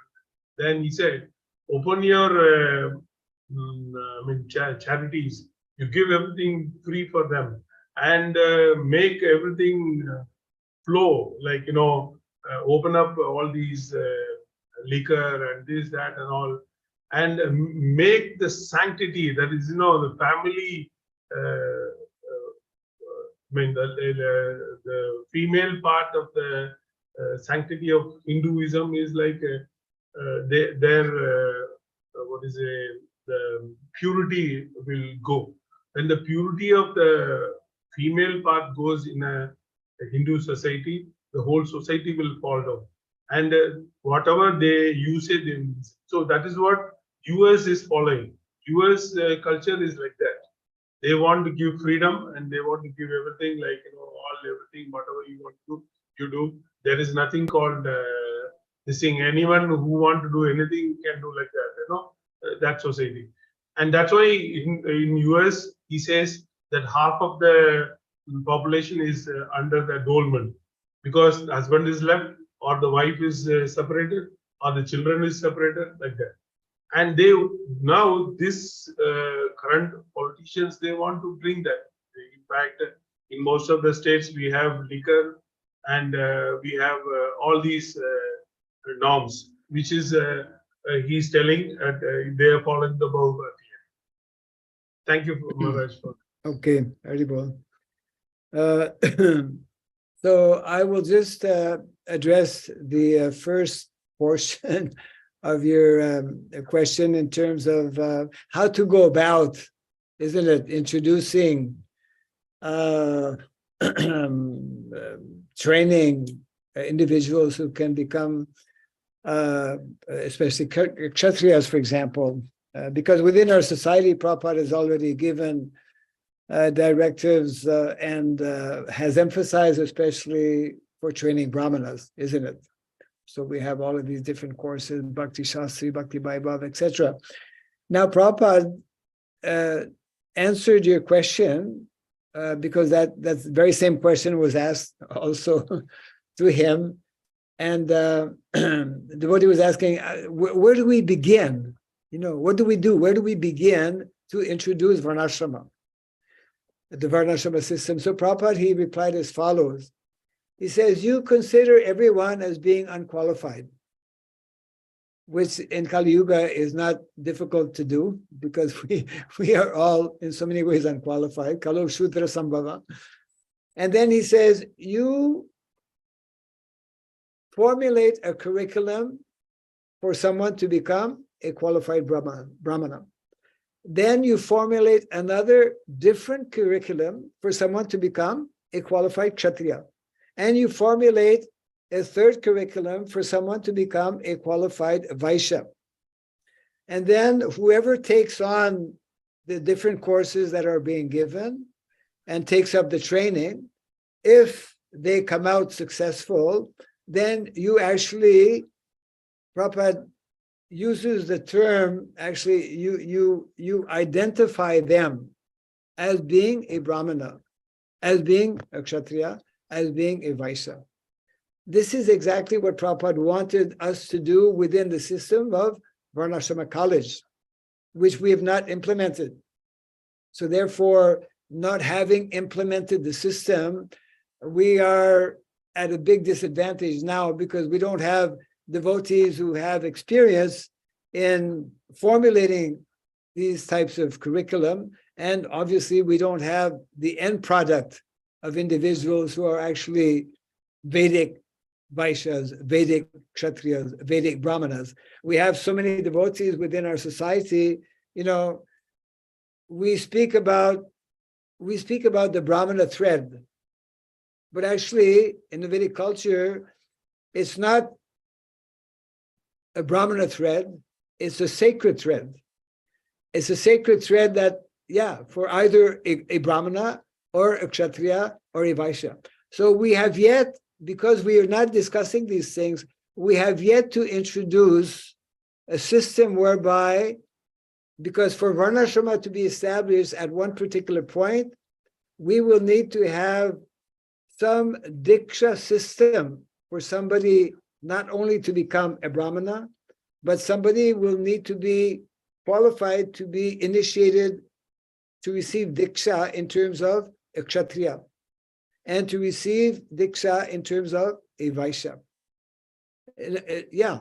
that? Then he said, open your charities. You give everything free for them and make everything flow. Like, open up all these liquor and this, that and all. And make the sanctity, that is, the family, the female part of the sanctity of Hinduism is like the purity will go. When the purity of the female part goes in a Hindu society, the whole society will fall down. And whatever they use it in. So that is what US is following. US culture is like that. They want to give freedom and they want to give everything, like, everything, whatever you want to do, you do. There is nothing called this thing. Anyone who want to do anything can do like that, that society. And that's why in US, he says that half of the population is under the dolmen, because the husband is left, or the wife is separated, or the children is separated, like that. And now this current politicians, they want to bring that. In fact, in most of the states, we have liquor and we have all these norms, which is he's telling that they are following the Bahubali. Thank you, Maharaj. Okay, Haribol. So I will just address the first portion of your question in terms of how to go about, isn't it, introducing training individuals who can become, especially Kshatriyas, for example, because within our society, Prabhupada has already given directives and has emphasized, especially for training Brahmanas, isn't it? So we have all of these different courses, Bhakti Shastri, Bhakti Vaibhav, etc. Now, Prabhupada answered your question because that very same question was asked also to him. And the devotee was asking, where do we begin? What do we do? Where do we begin to introduce Varnashrama, the Varnashrama system? So Prabhupada, he replied as follows. He says, you consider everyone as being unqualified, which in Kali Yuga is not difficult to do because we are all in so many ways unqualified. Kalo Shudra Sambhava. And then he says, you formulate a curriculum for someone to become a qualified Brahmana. Then you formulate another different curriculum for someone to become a qualified Kshatriya. And you formulate a third curriculum for someone to become a qualified Vaishya. And then whoever takes on the different courses that are being given and takes up the training, if they come out successful, then you actually, Prabhupada uses the term, actually, you identify them as being a Brahmana, as being a Kshatriya, as being a Vaishya. This is exactly what Prabhupada wanted us to do within the system of Varnashrama College, which we have not implemented. So therefore, not having implemented the system, we are at a big disadvantage now because we don't have devotees who have experience in formulating these types of curriculum. And obviously, we don't have the end product of individuals who are actually Vedic Vaishyas, Vedic Kshatriyas, Vedic Brahmanas. We have so many devotees within our society. You know, we speak about the Brahmana thread, but actually in the Vedic culture, it's not a Brahmana thread, it's a sacred thread. It's a sacred thread that, yeah, for either a Brahmana or a Kshatriya or a Vaishya. So we have yet, because we are not discussing these things, we have yet to introduce a system whereby, because for Varnashrama to be established at one particular point, we will need to have some Diksha system for somebody not only to become a Brahmana, but somebody will need to be qualified to be initiated to receive Diksha in terms of a Kshatriya, and to receive Diksha in terms of a Vaishya. Yeah.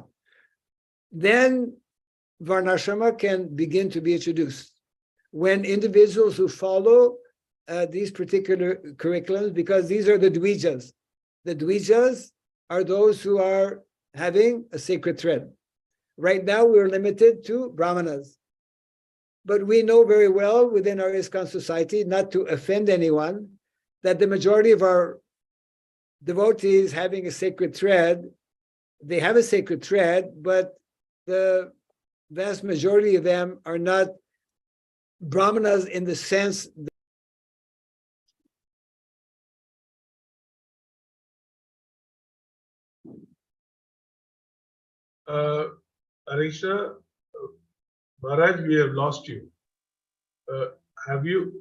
Then Varnashrama can begin to be introduced. When individuals who follow these particular curriculums, because these are the Dvijas. The Dvijas are those who are having a sacred thread. Right now, we're limited to Brahmanas. But we know very well within our ISKCON society, not to offend anyone, that the majority of our devotees having a sacred thread, they have a sacred thread, but the vast majority of them are not Brahmanas in the sense that Arisha, Maharaj, we have lost you. Have you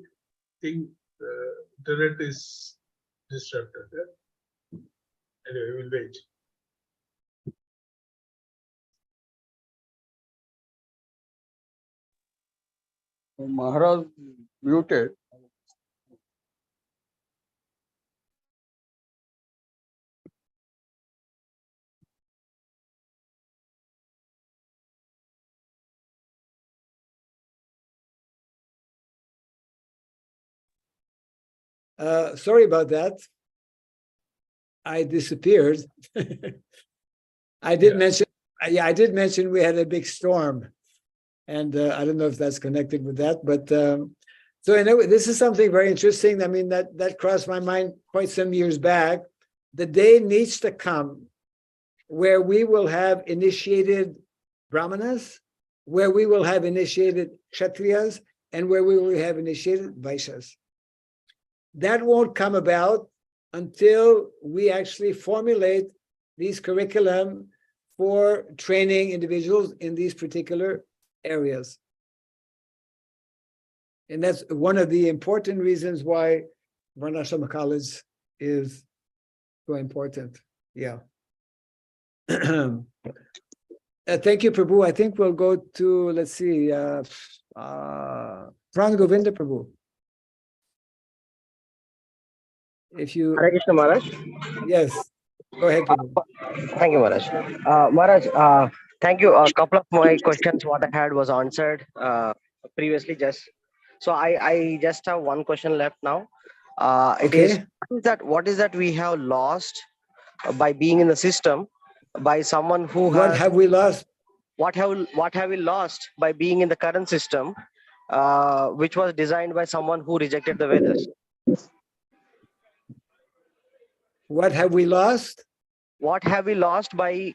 think the internet is disrupted? Yeah? Anyway, we'll wait. Maharaj muted. sorry about that. I disappeared. I did mention, I did mention we had a big storm, and I don't know if that's connected with that, but so anyway, this is something very interesting. I mean, that crossed my mind quite some years back. The day needs to come where we will have initiated Brahmanas, where we will have initiated Kshatriyas, and where we will have initiated Vaishyas. That won't come about until we actually formulate these curriculum for training individuals in these particular areas. And that's one of the important reasons why Varnashrama College is so important. Yeah. Thank you, Prabhu. I think we'll go to, let's see, Pran Govinda Prabhu. If you, Hare Krishna Maharaj. yes, go ahead, Prabhu. Thank you, Maharaj. Maharaj, thank you. A couple of my questions, what I had was answered previously. So I just have one question left now. It is, what is that we have lost by being in the system by someone who What has, have we lost? what have we lost by being in the current system, which was designed by someone who rejected the Vedas? What have we lost? What have we lost by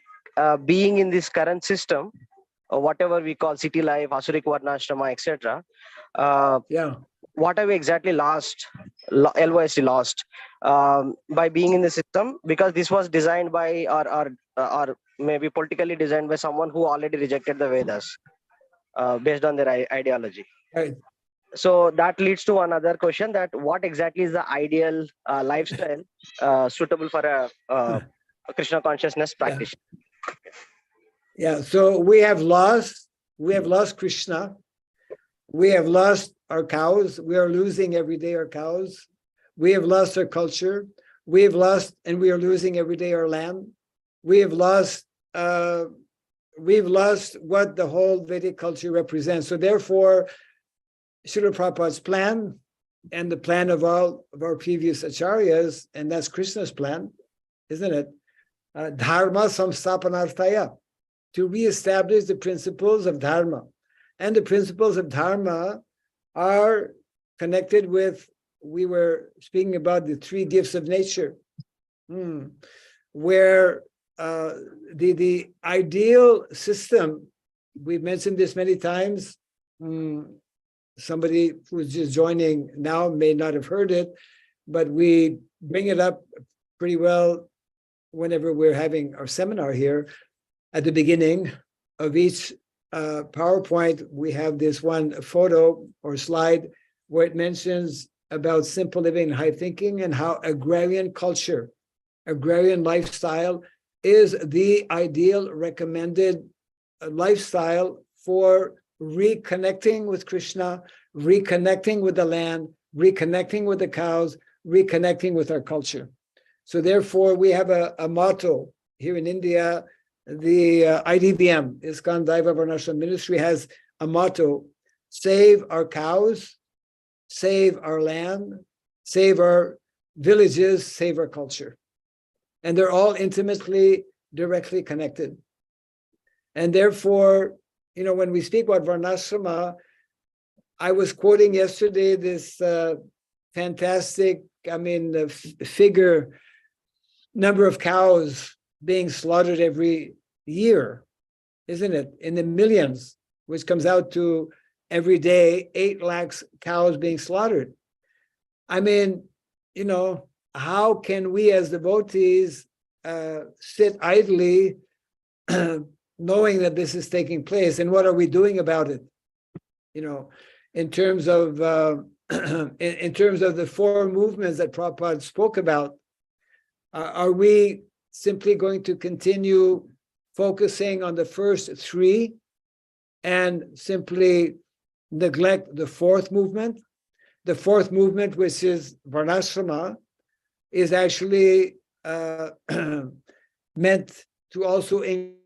being in this current system, or whatever we call city life, Asurik Varnashrama, etc. Yeah. What have we exactly lost, LYC lost, by being in the system? Because this was designed by, or maybe politically designed by someone who already rejected the Vedas based on their ideology. Right. So that leads to another question, that what exactly is the ideal lifestyle suitable for a Krishna consciousness practitioner? Yeah, so we have lost Krishna. We have lost our cows. We are losing every day our cows. We have lost our culture. We have lost, and we are losing every day our land. We have lost we've lost what the whole Vedic culture represents. So therefore, Srila Prabhupada's plan and the plan of all of our previous acharyas, and that's Krishna's plan, isn't it? Dharma samstapanarthaya, to reestablish the principles of dharma. And the principles of dharma are connected with, we were speaking about the three gifts of nature, where the ideal system, we've mentioned this many times, somebody who's just joining now may not have heard it, but we bring it up pretty well whenever we're having our seminar here. At the beginning of each PowerPoint, we have this one photo or slide where it mentions about simple living and high thinking, and how agrarian culture, agrarian lifestyle is the ideal recommended lifestyle for reconnecting with Krishna, reconnecting with the land, reconnecting with the cows, reconnecting with our culture. So therefore, we have a motto here in India. The IDVM, ISKCON Daiva Varnashram Ministry, has a motto: save our cows, save our land, save our villages, save our culture. And they're all intimately, directly connected. And therefore, you know, when we speak about Varnashrama, I was quoting yesterday this fantastic, figure, number of cows being slaughtered every year, isn't it? In the millions, which comes out to every day 8 lakhs cows being slaughtered. I mean, you know, how can we as devotees sit idly knowing that this is taking place, and what are we doing about it? You know, in terms of in terms of the 4 movements that Prabhupada spoke about, are we simply going to continue focusing on the first 3 and simply neglect the 4th movement? The 4th movement, which is Varnashrama, is actually meant to also include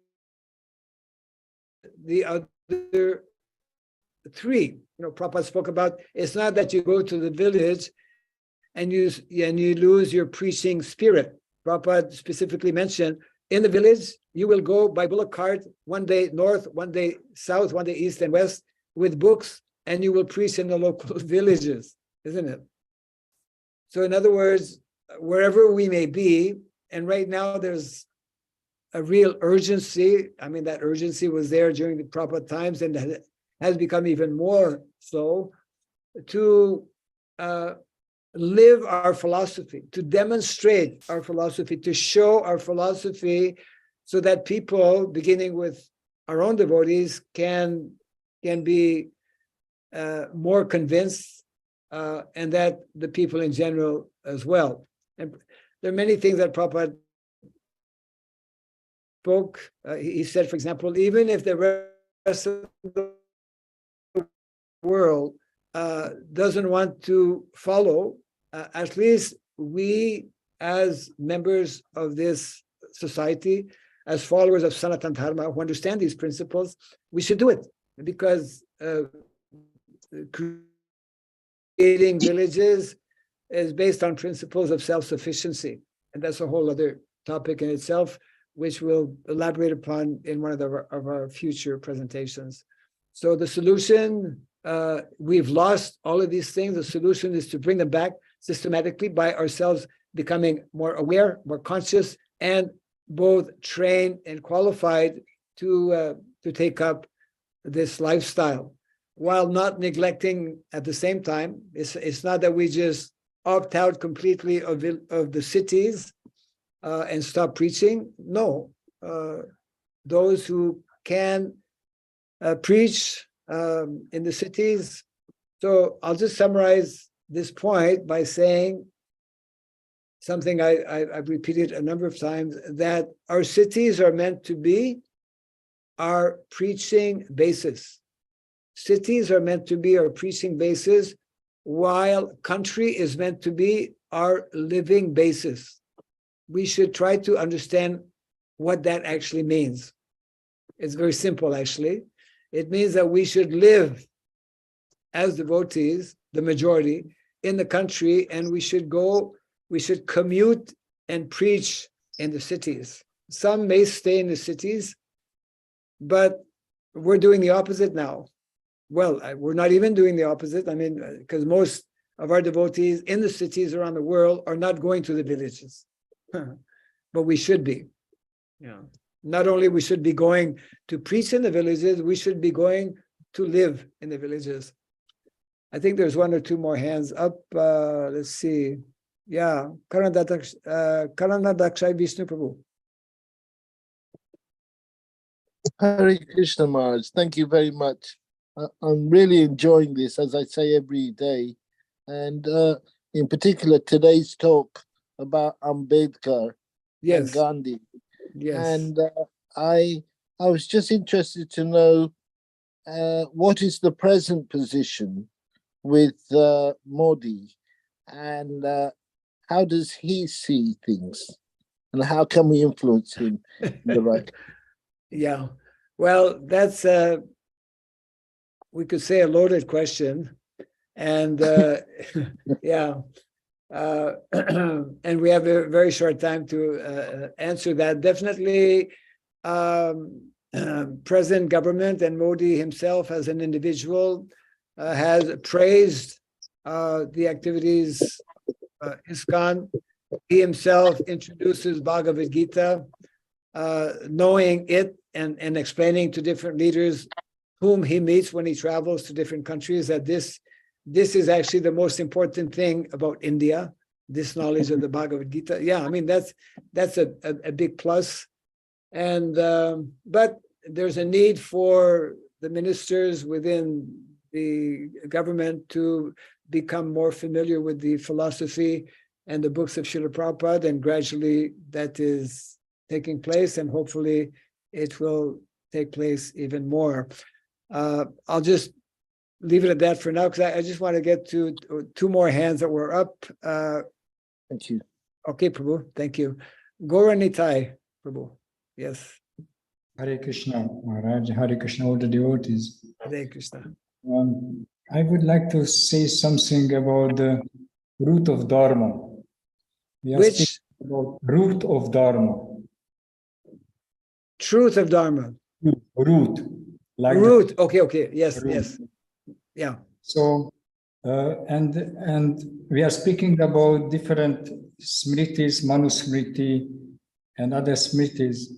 the other 3. You know, Prabhupada spoke about, it's not that you go to the village and you lose your preaching spirit. Prabhupada specifically mentioned, in the village, you will go by bullock cart, one day north, one day south, one day east and west, with books, and you will preach in the local villages, isn't it? So in other words, wherever we may be, and right now there's a real urgency. I mean, that urgency was there during the Prabhupada times and has become even more so, to live our philosophy, to demonstrate our philosophy, to show our philosophy, so that people, beginning with our own devotees, can be more convinced, and that the people in general as well. And there are many things that Prabhupada spoke. He said, for example, even if the rest of the world doesn't want to follow, at least we, as members of this society, as followers of Sanatana Dharma, who understand these principles, we should do it, because creating villages is based on principles of self-sufficiency, and that's a whole other topic in itself, which we'll elaborate upon in one of our future presentations. So the solution, we've lost all of these things. The solution is to bring them back systematically by ourselves becoming more aware, more conscious, and both trained and qualified to take up this lifestyle, while not neglecting at the same time. It's not that we just opt out completely of the cities and stop preaching. No, those who can preach in the cities. So I'll just summarize this point by saying something I've repeated a number of times, that our cities are meant to be our preaching basis. Cities are meant to be our preaching basis, while country is meant to be our living basis. We should try to understand what that actually means. It's very simple, actually. It means that we should live as devotees, the majority, in the country, and we should commute and preach in the cities. Some may stay in the cities, but we're doing the opposite now. Well, we're not even doing the opposite. I mean, because most of our devotees in the cities around the world are not going to the villages, but we should be. Yeah. Not only we should be going to preach in the villages, we should be going to live in the villages. I think there's one or two more hands up. Let's see. Yeah, Karanadakshay Vishnu Prabhu. Hare Krishna Maharaj, thank you very much. I'm really enjoying this, as I say every day. And in particular, today's talk about Ambedkar and Yes, Gandhi. yes. And I was just interested to know what is the present position with Modi, and how does he see things, and how can we influence him in the right? Yeah, well, that's we could say a loaded question, and yeah, and we have a very short time to answer that. Definitely, present government and Modi himself as an individual has praised the activities ISKCON. He himself introduces Bhagavad Gita, knowing it and explaining to different leaders whom he meets when he travels to different countries that this is actually the most important thing about India, this knowledge of the Bhagavad Gita. Yeah, I mean, that's a big plus. And but there's a need for the ministers within the government to become more familiar with the philosophy and the books of Srila Prabhupada, and gradually that is taking place, and hopefully it will take place even more. I'll just leave it at that for now, because I just want to get to two more hands that were up. Thank you. Okay, Prabhu, thank you. Gauranitai, Prabhu. Yes. Hare Krishna, Maharaj, Hare Krishna, all the devotees. Hare Krishna. I would like to say something about the root of Dharma. We are Which? speaking about root of Dharma. Truth of Dharma. Root. Like Root. Okay. Yes, root. yes. Yeah. So, and we are speaking about different smritis, Manusmriti, and other smritis.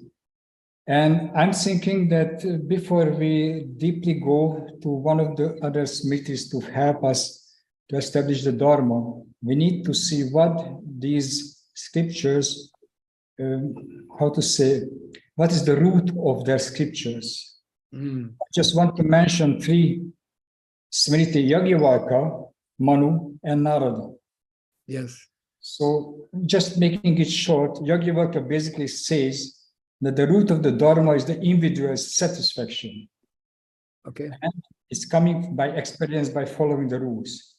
And I'm thinking that before we deeply go to one of the other smritis to help us to establish the Dharma, we need to see what these scriptures, what is the root of their scriptures. Mm. I just want to mention three smriti: Yajnavalkya, Manu, and Narada. Yes. So just making it short, Yajnavalkya basically says that the root of the Dharma is the individual's satisfaction. Okay. And it's coming by experience, by following the rules.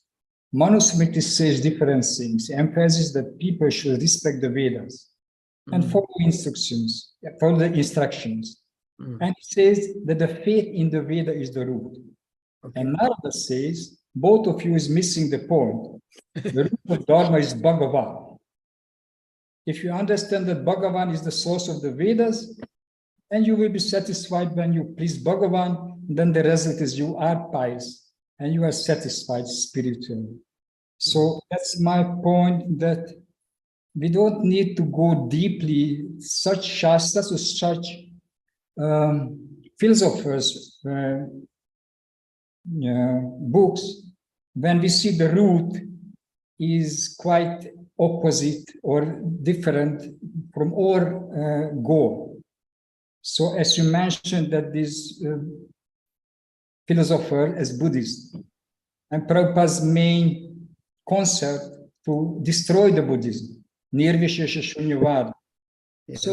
Manusmriti says different things, emphasizes that people should respect the Vedas and follow instructions, follow the instructions. And it says that the faith in the Veda is the root. Okay. And Narada says, both of you is missing the point. The root of Dharma is Bhagavan. If you understand that Bhagavan is the source of the Vedas, and you will be satisfied when you please Bhagavan, then the result is you are pious and you are satisfied spiritually. So that's my point, that we don't need to go deeply, such shastras or such philosophers' books, when we see the root is quite opposite or different from our goal. So as you mentioned that this philosopher is Buddhist, and Prabhupada's main concept to destroy the Buddhism, Nirvishesha Shunyavada. Yes.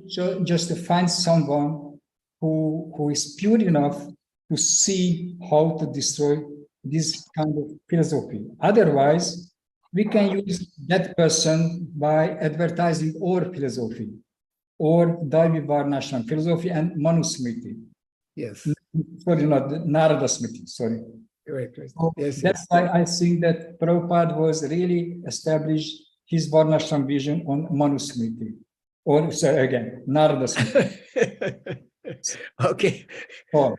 So just to find someone who is pure enough to see how to destroy this kind of philosophy. Otherwise, we can use that person by advertising our philosophy. or Daivi Varnashram, philosophy and Manusmriti. Yes. Sorry, not Narada Smriti, sorry. Right. So Yes. that's why I think that Prabhupada was really established his Varnashram vision on Manusmriti. Or sorry, again, Narada Smriti. Okay. Oh,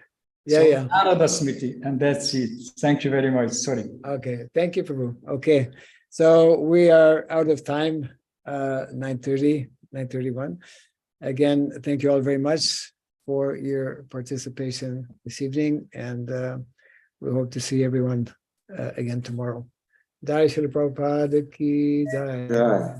Yeah, so yeah. Narada Smriti, and that's it. Thank you very much. Sorry. Okay. Thank you, Prabhu. Okay. So we are out of time, 9:30, 9:31. Again, thank you all very much for your participation this evening, and we hope to see everyone again tomorrow. Jai Shri Prabhupada ki jai.